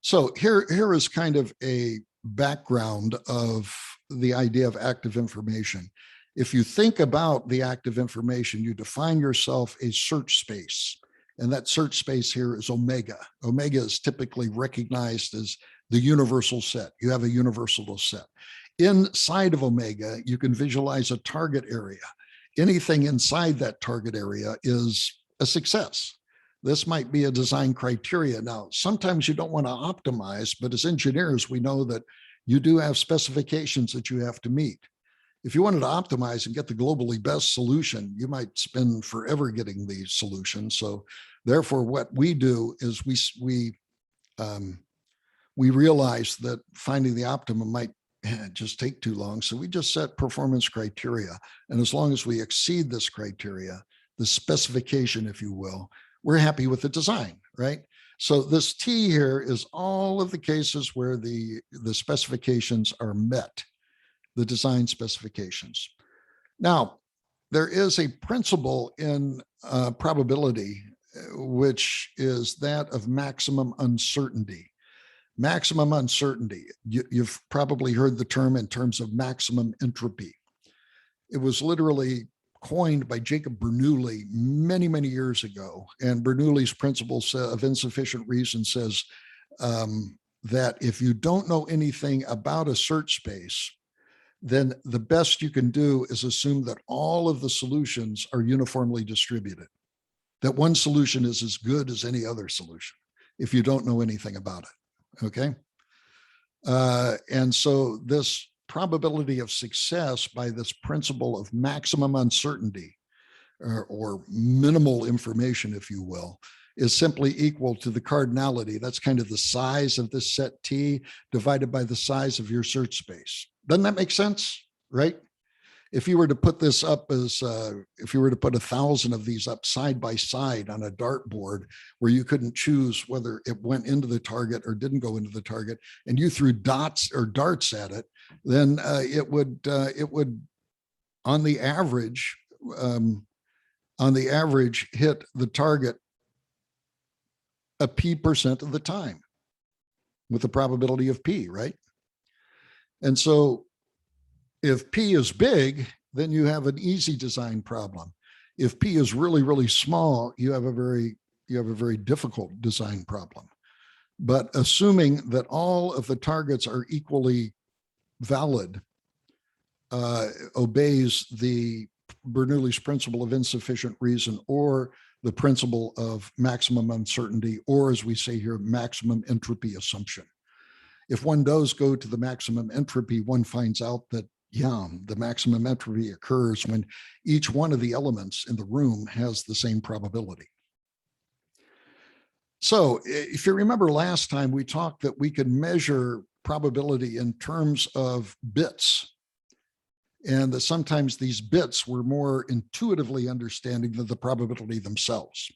So here is kind of a background of the idea of active information. If you think about the active information, you define yourself a search space, and that search space here is omega. Omega is typically recognized as the universal set. You have a universal set. Inside of omega, you can visualize a target area. Anything inside that target area is a success. This might be a design criteria. Now, sometimes you don't want to optimize, but as engineers, we know that you do have specifications that you have to meet. If you wanted to optimize and get the globally best solution, you might spend forever getting the solution. So therefore, what we do is we realize that finding the optimum might just take too long. So we just set performance criteria. And as long as we exceed this criteria, the specification, if you will, we're happy with the design, right? So this T here is all of the cases where the specifications are met, the design specifications. Now, there is a principle in probability which is that of maximum uncertainty. Maximum uncertainty. You've probably heard the term in terms of maximum entropy. It was literally coined by Jacob Bernoulli many, many years ago. And Bernoulli's principle of insufficient reason says that if you don't know anything about a search space, then the best you can do is assume that all of the solutions are uniformly distributed, that one solution is as good as any other solution if you don't know anything about it, okay? And so this probability of success by this principle of maximum uncertainty or minimal information, if you will, is simply equal to the cardinality. That's kind of the size of this set T divided by the size of your search space. Doesn't that make sense, right? If you were to put this up as, if you were to put 1,000 of these up side by side on a dartboard where you couldn't choose whether it went into the target or didn't go into the target, and you threw dots or darts at it, then it would, on the average, hit the target a P% of the time with the probability of P, right? And so if P is big, then you have an easy design problem. If P is really, really small, you have a very difficult design problem. But assuming that all of the targets are equally valid, obeys the Bernoulli's principle of insufficient reason or the principle of maximum uncertainty, or as we say here, maximum entropy assumption. If one does go to the maximum entropy, one finds out that, yeah, the maximum entropy occurs when each one of the elements in the room has the same probability. So if you remember last time, we talked that we could measure probability in terms of bits, and that sometimes these bits were more intuitively understanding than the probability themselves.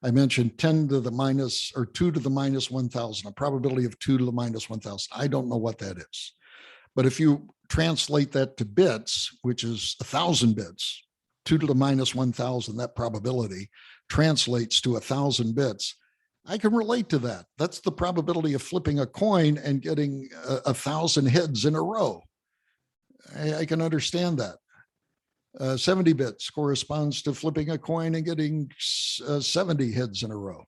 I mentioned 10 to the minus or 2 to the minus 1,000, a probability of 2 to the minus 1,000. I don't know what that is. But if you translate that to bits, which is 1,000 bits, 2 to the minus 1,000, that probability translates to 1,000 bits. I can relate to that. That's the probability of flipping a coin and getting 1,000 heads in a row. I can understand that. 70 bits corresponds to flipping a coin and getting 70 heads in a row.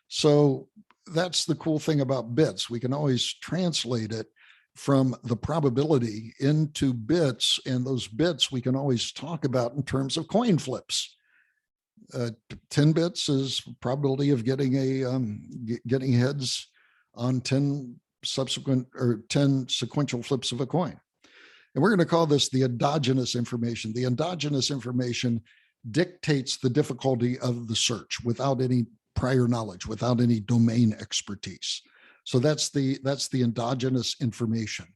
So that's the cool thing about bits. We can always translate it from the probability into bits, and those bits we can always talk about in terms of coin flips. 10 bits is probability of getting getting heads on 10 subsequent or 10 sequential flips of a coin. And we're going to call this the endogenous information. The endogenous information dictates the difficulty of the search without any prior knowledge, without any domain expertise. So that's the endogenous information.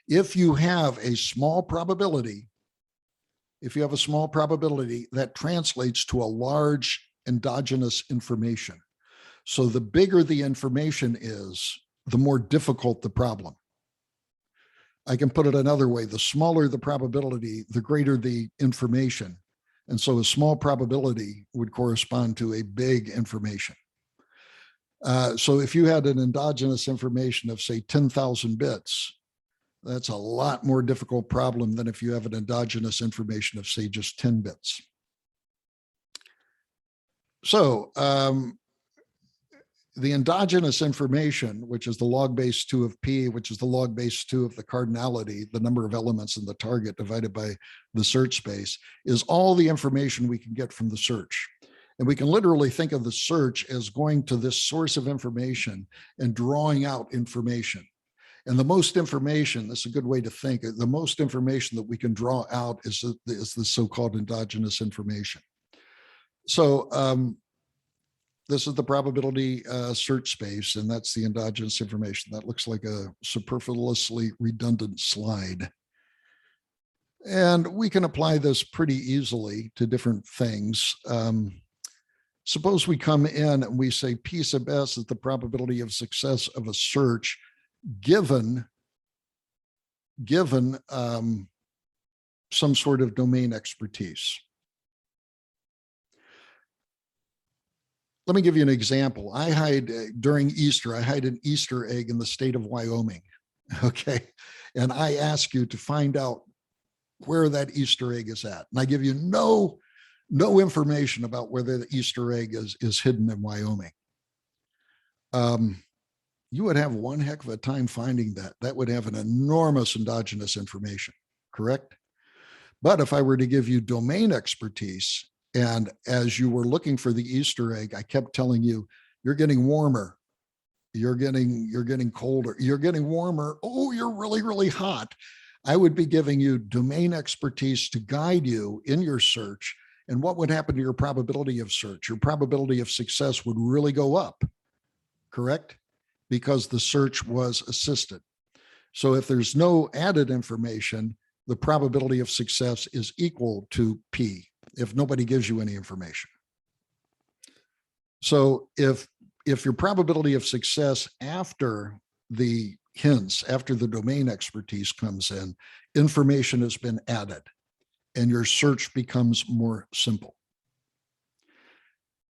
If you have a small probability, that translates to a large endogenous information. So the bigger the information is, the more difficult the problem. I can put it another way. The smaller the probability, the greater the information. And so a small probability would correspond to a big information. So if you had an endogenous information of, say, 10,000 bits, that's a lot more difficult problem than if you have an endogenous information of, say, just 10 bits. So the endogenous information, which is the log base 2 of P, which is the log base 2 of the cardinality, the number of elements in the target divided by the search space, is all the information we can get from the search. And we can literally think of the search as going to this source of information and drawing out information. And the most information, that's a good way to think, the most information that we can draw out is the so-called endogenous information. So this is the probability search space, and that's the endogenous information. That looks like a superfluously redundant slide. And we can apply this pretty easily to different things. Suppose we come in and we say P sub S is the probability of success of a search given some sort of domain expertise. let me give you an example. I hide during Easter, I hide an Easter egg in the state of Wyoming. Okay. And I ask you to find out where that Easter egg is at. And I give you no information about whether the Easter egg is hidden in Wyoming. You would have one heck of a time finding that. That would have an enormous endogenous information, correct? But if I were to give you domain expertise, and as you were looking for the Easter egg, I kept telling you, you're getting warmer, you're getting colder, you're getting warmer, oh, you're really, really hot. I would be giving you domain expertise to guide you in your search. And what would happen to your probability of search? Your probability of success would really go up, correct? Because the search was assisted. So if there's no added information, the probability of success is equal to P if nobody gives you any information. So if your probability of success after the hints, after the domain expertise comes in, information has been added and your search becomes more simple.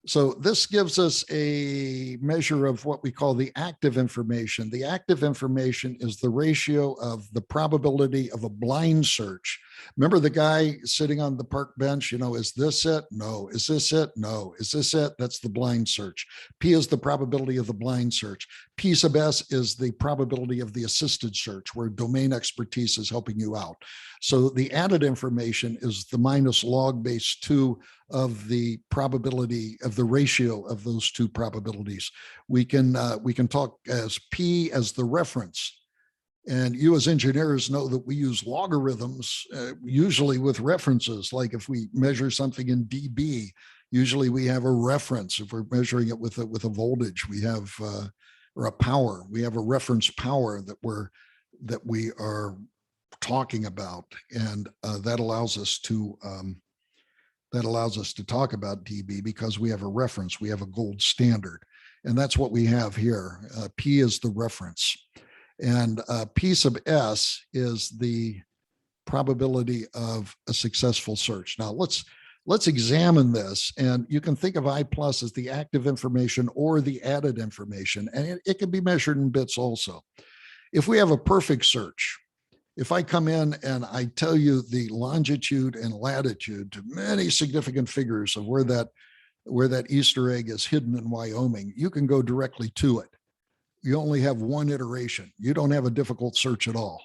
So this gives us a measure of what we call the active information. The active information is the ratio of the probability of a blind search. Remember the guy sitting on the park bench, you know, is this it? No. Is this it? No. Is this it? That's the blind search. P is the probability of the blind search. P sub S is the probability of the assisted search, where domain expertise is helping you out. So the added information is the minus log base 2 of the probability of the ratio of those two probabilities. We can talk as P as the reference. And you as engineers know that we use logarithms usually with references. Like if we measure something in dB, usually we have a reference. If we're measuring it with a voltage, we have or a power, we have a reference power that we are talking about, and that allows us to talk about dB because we have a reference, we have a gold standard, and that's what we have here. P is the reference, and P sub S is the probability of a successful search. Now let's examine this, and you can think of I plus as the active information or the added information, and it can be measured in bits also. If we have a perfect search, if I come in and I tell you the longitude and latitude to many significant figures of where that Easter egg is hidden in Wyoming, you can go directly to it. You only have one iteration. You don't have a difficult search at all.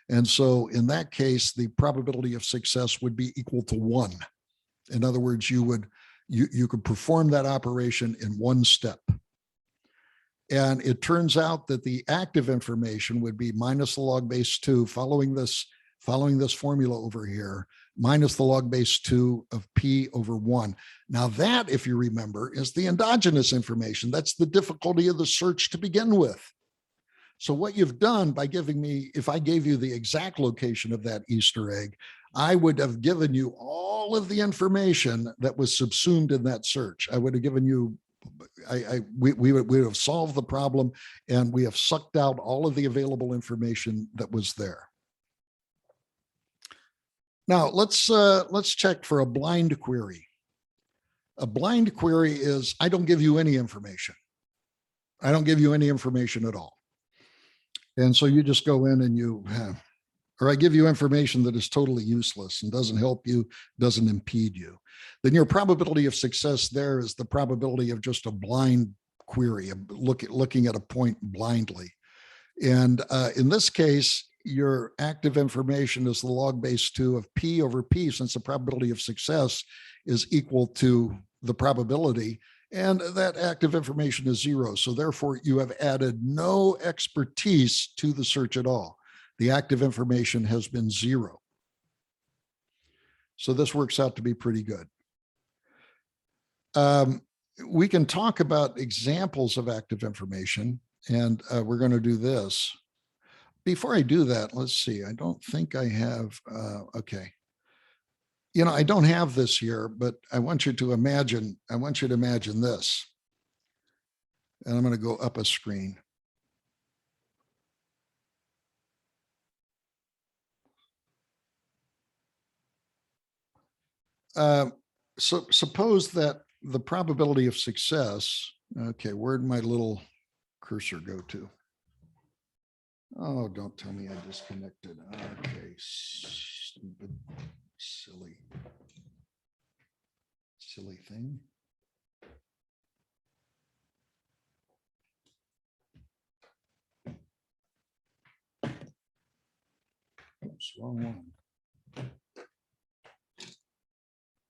And so in that case, the probability of success would be equal to 1. In other words, you could perform that operation in one step. And it turns out that the active information would be minus the log base 2 following this formula over here, minus the log base 2 of P over 1. Now that, if you remember, is the endogenous information. That's the difficulty of the search to begin with. So what you've done by giving me, if I gave you the exact location of that Easter egg, I would have given you all of the information that was subsumed in that search. I would have given you we would have solved the problem, and we have sucked out all of the available information that was there. Now let's check for a blind query. A blind query is I don't give you any information. I don't give you any information at all. And so you just go in and or I give you information that is totally useless and doesn't help you, doesn't impede you. Then your probability of success there is the probability of just a blind query, looking at a point blindly. And in this case, your active information is the log base 2 of P over P, since the probability of success is equal to the probability, and that active information is 0. So therefore, you have added no expertise to the search at all. The active information has been 0. So this works out to be pretty good. We can talk about examples of active information, and we're going to do this. Before I do that, let's see. I don't think I have, okay. You know, I don't have this here, but I want you to imagine this. And I'm going to go up a screen. So suppose that the probability of success. Okay, where'd my little cursor go to? Oh, don't tell me I disconnected. Okay, stupid, silly thing. Oops, wrong one.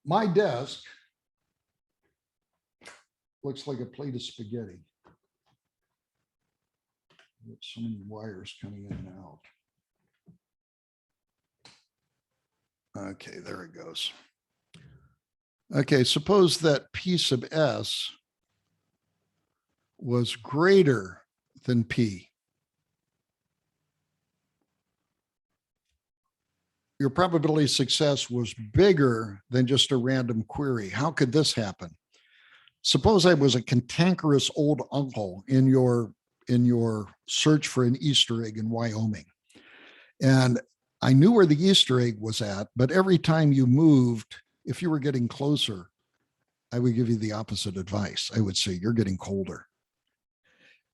My desk looks like a plate of spaghetti. Got so many wires coming in and out. Okay, there it goes. Okay, suppose that P sub S was greater than P. Your probability of success was bigger than just a random query. How could this happen? Suppose I was a cantankerous old uncle in your search for an Easter egg in Wyoming. And I knew where the Easter egg was at, but every time you moved, if you were getting closer, I would give you the opposite advice. I would say, you're getting colder.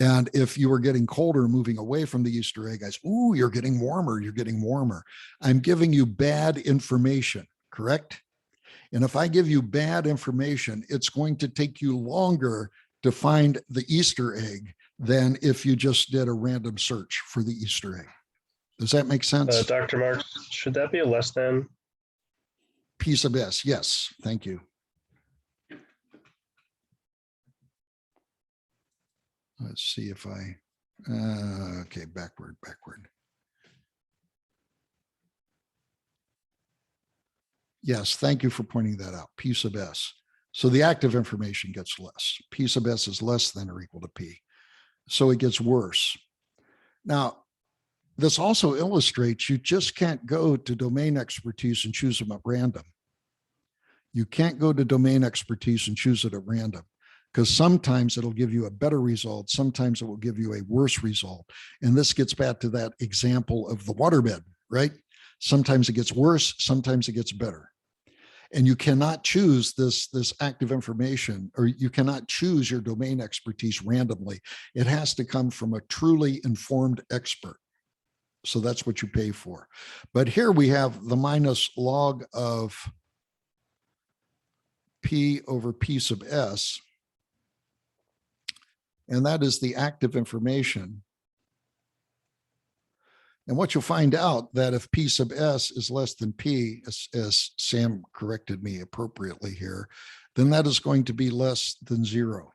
And if you were getting colder, moving away from the Easter egg, I say, ooh, you're getting warmer, you're getting warmer. I'm giving you bad information, correct? And if I give you bad information, it's going to take you longer to find the Easter egg than if you just did a random search for the Easter egg. Does that make sense? Dr. Marks, should that be a less than? P sub S, yes, thank you. Let's see if I, okay, backward. Yes, thank you for pointing that out, P sub S. So the active information gets less. P sub S is less than or equal to P. So it gets worse. Now, this also illustrates you just can't go to domain expertise and choose them at random. You can't go to domain expertise and choose it at random, because sometimes it'll give you a better result. Sometimes it will give you a worse result. And this gets back to that example of the waterbed, right? Sometimes it gets worse, sometimes it gets better. And you cannot choose this active information, or you cannot choose your domain expertise randomly. It has to come from a truly informed expert. So that's what you pay for. But here we have the minus log of P over P sub S. And that is the active information. And what you'll find out that if P sub S is less than P, as Sam corrected me appropriately here, then that is going to be less than 0.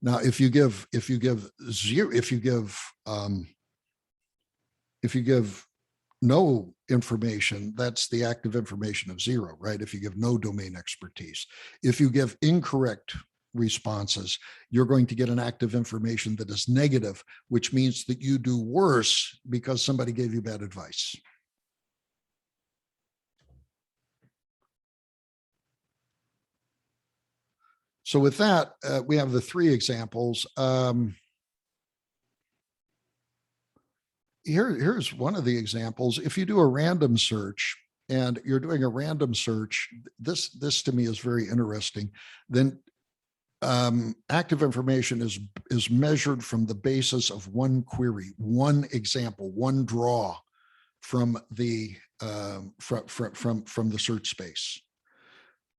Now, if you give no information, that's the active information of 0, right? If you give no domain expertise. If you give incorrect responses, you're going to get an active information that is negative, which means that you do worse because somebody gave you bad advice. So with that, we have the 3 examples. Here's one of the examples. If you do a random search and you're doing a random search, this to me is very interesting. Then active information is measured from the basis of one query, one example, one draw from the from the search space.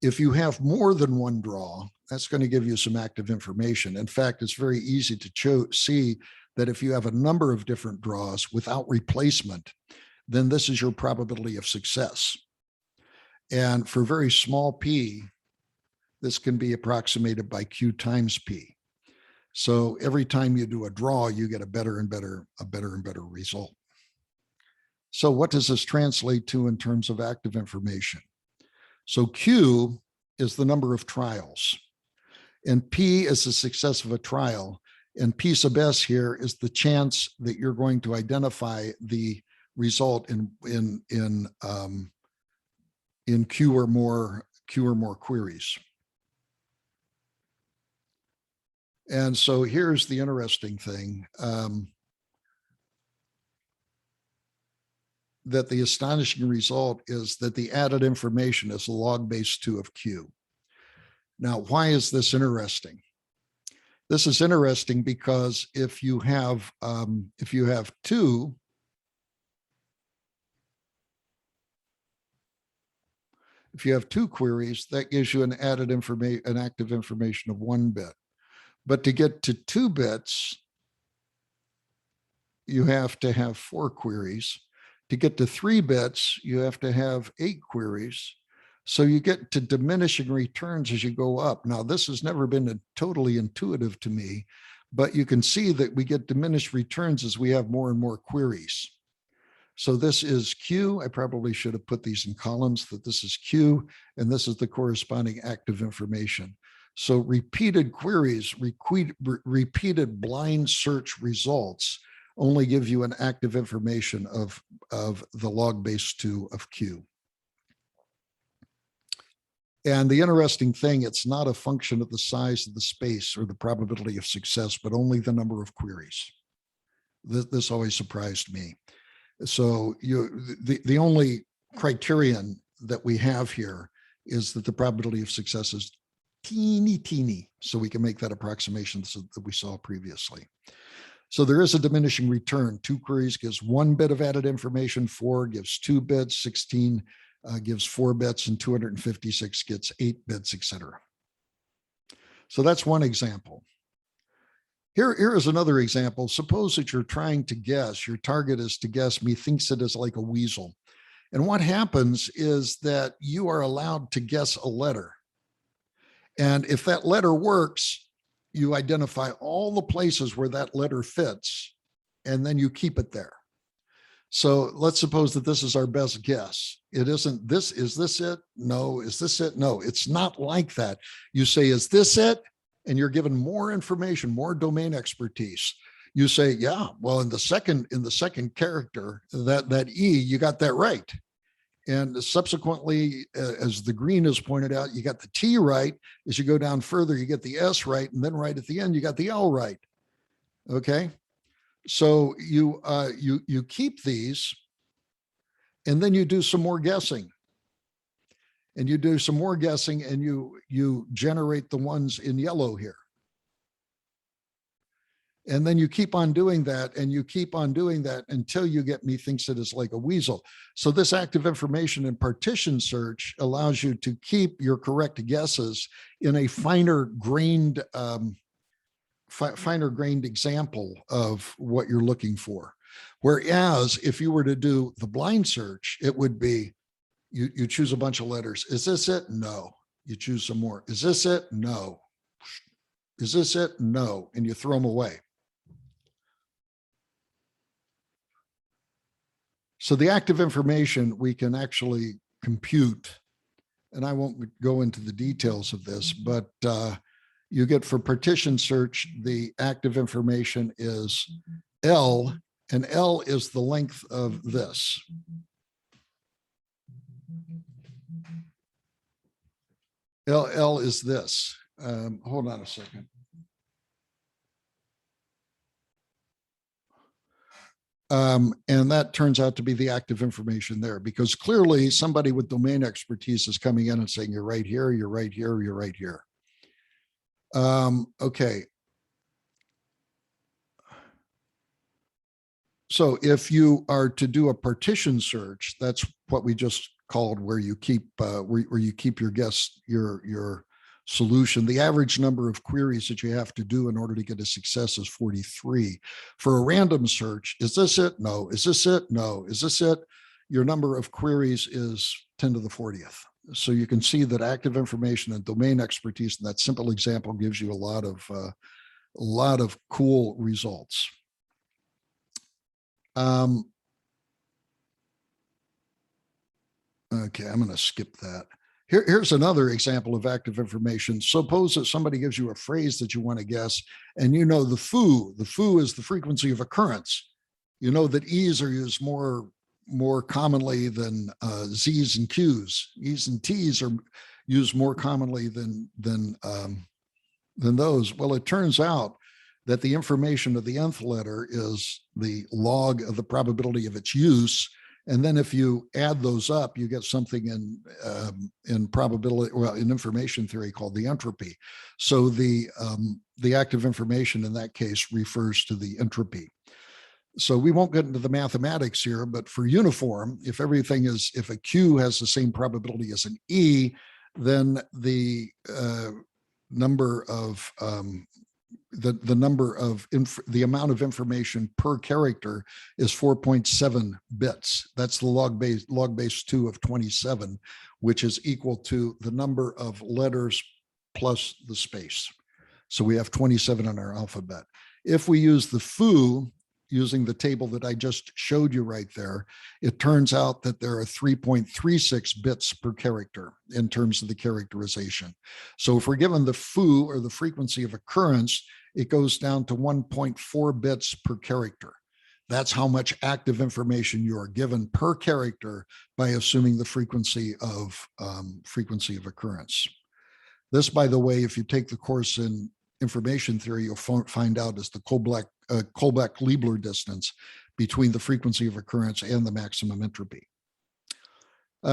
If you have more than one draw, that's going to give you some active information. In fact, it's very easy to see that if you have a number of different draws without replacement, then this is your probability of success. And for very small p, this can be approximated by Q times P. So every time you do a draw, you get a better and better result. So what does this translate to in terms of active information? So Q is the number of trials, and P is the success of a trial, and P sub S here is the chance that you're going to identify the result in Q or more queries. And so here's the interesting thing, that the astonishing result is that the added information is log base 2 of Q. Now, why is this interesting? This is interesting because if you have two, queries, that gives you an active information of 1 bit. But to get to 2 bits, you have to have 4 queries. To get to 3 bits, you have to have 8 queries. So you get to diminishing returns as you go up. Now, this has never been totally intuitive to me, but you can see that we get diminished returns as we have more and more queries. So this is Q. I probably should have put these in columns, that this is Q, and this is the corresponding active information. So repeated queries, repeated blind search results only give you an active information of the log base 2 of Q. And the interesting thing, it's not a function of the size of the space or the probability of success, but only the number of queries. This always surprised me. So the only criterion that we have here is that the probability of success is teeny. So we can make that approximation that we saw previously. So there is a diminishing return. 2 queries gives 1 bit of added information, 4 gives 2 bits, 16 gives 4 bits, and 256 gets 8 bits, etc. So that's one example. Here is another example. Suppose that you're trying to guess, your target is to guess, methinks it is like a weasel. And what happens is that you are allowed to guess a letter. And if that letter works, you identify all the places where that letter fits, and then you keep it there. So let's suppose that this is our best guess. It isn't this, is this it? No. Is this it? No, it's not like that. You say, is this it? And you're given more information, more domain expertise. You say, yeah, well, in the second character, that E, you got that right. And subsequently, as the green is pointed out, you got the T right. As you go down further, you get the S right. And then right at the end, you got the L right. Okay. So you keep these, and then you do some more guessing. And you do some more guessing, and you generate the ones in yellow here. And then you keep on doing that, and you keep on doing that until you get methinks it is like a weasel. So this active information and partition search allows you to keep your correct guesses in a finer grained example of what you're looking for. Whereas if you were to do the blind search, it would be, you choose a bunch of letters. Is this it? No. You choose some more. Is this it? No. Is this it? No. And you throw them away. So the active information we can actually compute, and I won't go into the details of this, but you get for partition search, the active information is L, and L is the length of this. L is this. Hold on a second. And that turns out to be the active information there, because clearly somebody with domain expertise is coming in and saying, you're right here, you're right here, you're right here. Okay. So if you are to do a partition search, that's what we just called where you keep where you keep your guess, your solution. The average number of queries that you have to do in order to get a success is 43. For a random search, is this it? No. Is this it? No. Is this it? Your number of queries is 10 to the 40th. So you can see that active information and domain expertise in that simple example gives you a lot of cool results. Okay, I'm going to skip that. Here's another example of active information. Suppose that somebody gives you a phrase that you want to guess, and you know the foo. The foo is the frequency of occurrence. You know that E's are used more commonly than Z's and Q's. E's and T's are used more commonly than those. Well, it turns out that the information of the nth letter is the log of the probability of its use, And then if you add those up, you get something in probability, well, in information theory called the entropy. So the active information in that case refers to the entropy. So we won't get into the mathematics here, but for uniform, if a Q has the same probability as an E, then the number of the amount of information per character is 4.7 bits. That's the log base 2 of 27, which is equal to the number of letters plus the space. So we have 27 in our alphabet. If we use the foo, using the table that I just showed you right there, it turns out that there are 3.36 bits per character in terms of the characterization. So if we're given the foo, or the frequency of occurrence, it goes down to 1.4 bits per character. That's how much active information you are given per character by assuming the frequency of occurrence. This, by the way, if you take the course in information theory, you'll find out is the Kolbeck-Leibler distance between the frequency of occurrence and the maximum entropy.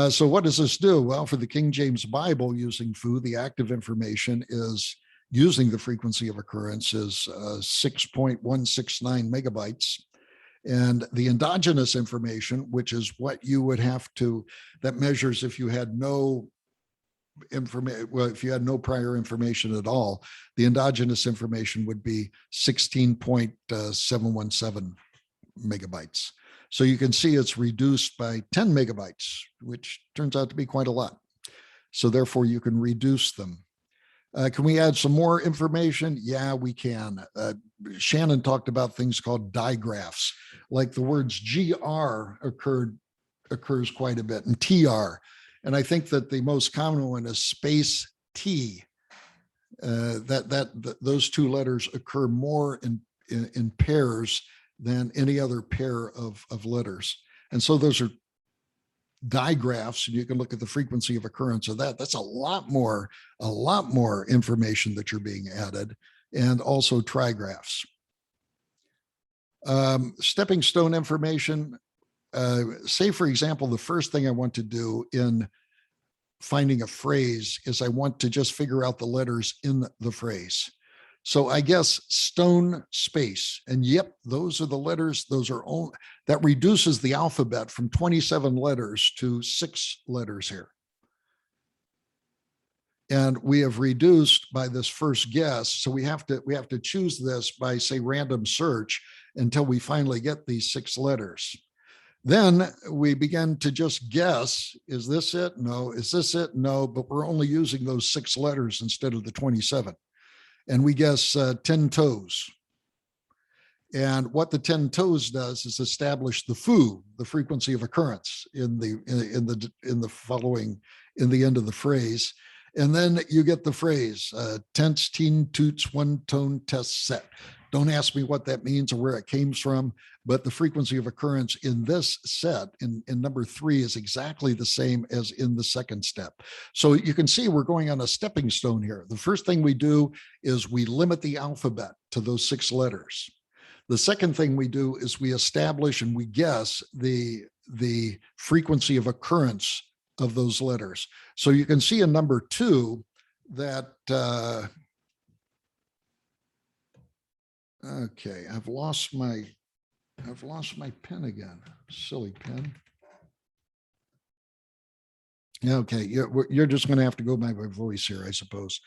So what does this do? Well, for the King James Bible using foo, the active information is using the frequency of occurrence is 6.169 megabytes. And the endogenous information, which is what you would have to, that measures if you had no information, well, if you had no prior information at all, the endogenous information would be 16.717 megabytes. So you can see it's reduced by 10 megabytes, which turns out to be quite a lot. So therefore you can reduce them. Can we add some more information? Yeah, we can. Shannon talked about things called digraphs, like the words GR occurs quite a bit, and TR. And I think that the most common one is space T. Those two letters occur more in pairs than any other pair of letters. And so those are digraphs, and you can look at the frequency of occurrence of that. That's a lot more information that you're being added, and also trigraphs. Stepping stone information. Say, for example, the first thing I want to do in finding a phrase is I want to just figure out the letters in the phrase. So I guess stone space, and yep, those are the letters. That reduces the alphabet from 27 letters to 6 letters here. And we have reduced by this first guess. So we have to choose this by, say, random search until we finally get these 6 letters. Then we begin to just guess, is this it? No. Is this it? No, but we're only using those 6 letters instead of the 27. And we guess 10 toes. And what the 10 toes does is establish the foo, the frequency of occurrence in the end of the phrase. And then you get the phrase, tense, teen, toots, one tone, test, set. Don't ask me what that means or where it came from, but the frequency of occurrence in this set, in number 3, is exactly the same as in the second step. So you can see we're going on a stepping stone here. The first thing we do is we limit the alphabet to those 6 letters. The second thing we do is we establish and we guess the frequency of occurrence of those letters. So you can see in number 2 that, okay, I've lost my pen again. Silly pen. Okay, you're just going to have to go by my voice here, I suppose.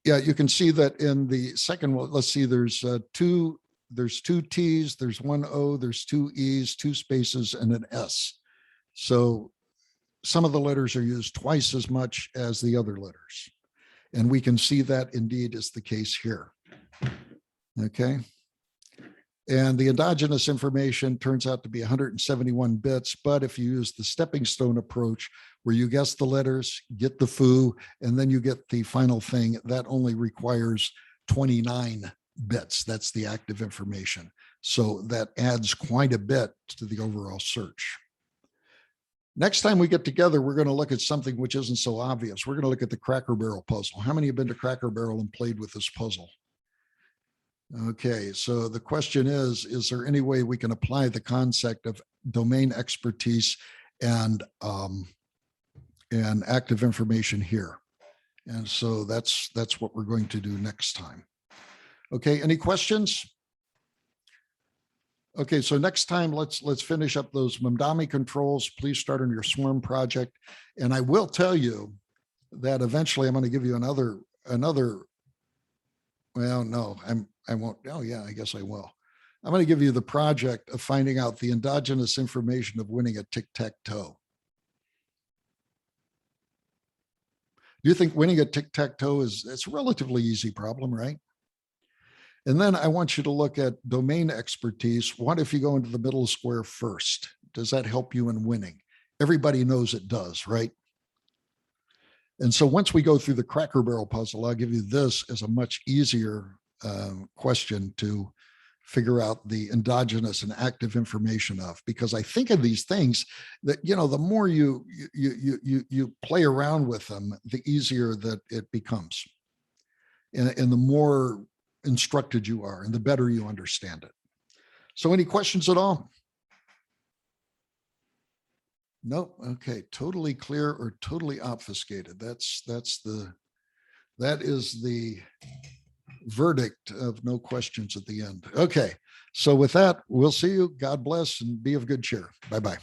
Yeah, you can see that in the second one. Let's see, there's 2 T's, there's 1 O, there's 2 E's, 2 spaces, and an S. So some of the letters are used twice as much as the other letters. And we can see that indeed is the case here. Okay. And the endogenous information turns out to be 171 bits. But if you use the stepping stone approach, where you guess the letters, get the foo, and then you get the final thing, that only requires 29 bits. That's the active information. So that adds quite a bit to the overall search. Next time we get together, we're going to look at something which isn't so obvious. We're going to look at the Cracker Barrel puzzle. How many have been to Cracker Barrel and played with this puzzle? Okay, so the question is there any way we can apply the concept of domain expertise and active information here? And so that's what we're going to do next time. Okay, any questions? Okay, so next time let's finish up those Mamdani controls. Please start on your swarm project. And I will tell you that eventually I'm going to give you another, well, no, I won't. Oh yeah, I guess I will. I'm going to give you the project of finding out the endogenous information of winning a tic-tac-toe. Do you think winning a tic-tac-toe it's a relatively easy problem, right? And then I want you to look at domain expertise. What if you go into the middle square first? Does that help you in winning? Everybody knows it does, right? And so once we go through the Cracker Barrel puzzle, I'll give you this as a much easier question to figure out the endogenous and active information of, because I think of these things that, you know, the more you play around with them, the easier that it becomes. And the more instructed you are and the better you understand it. So any questions at all? Nope. Okay. Totally clear or totally obfuscated. That is the verdict of no questions at the end. Okay. So with that, we'll see you. God bless and be of good cheer. Bye-bye.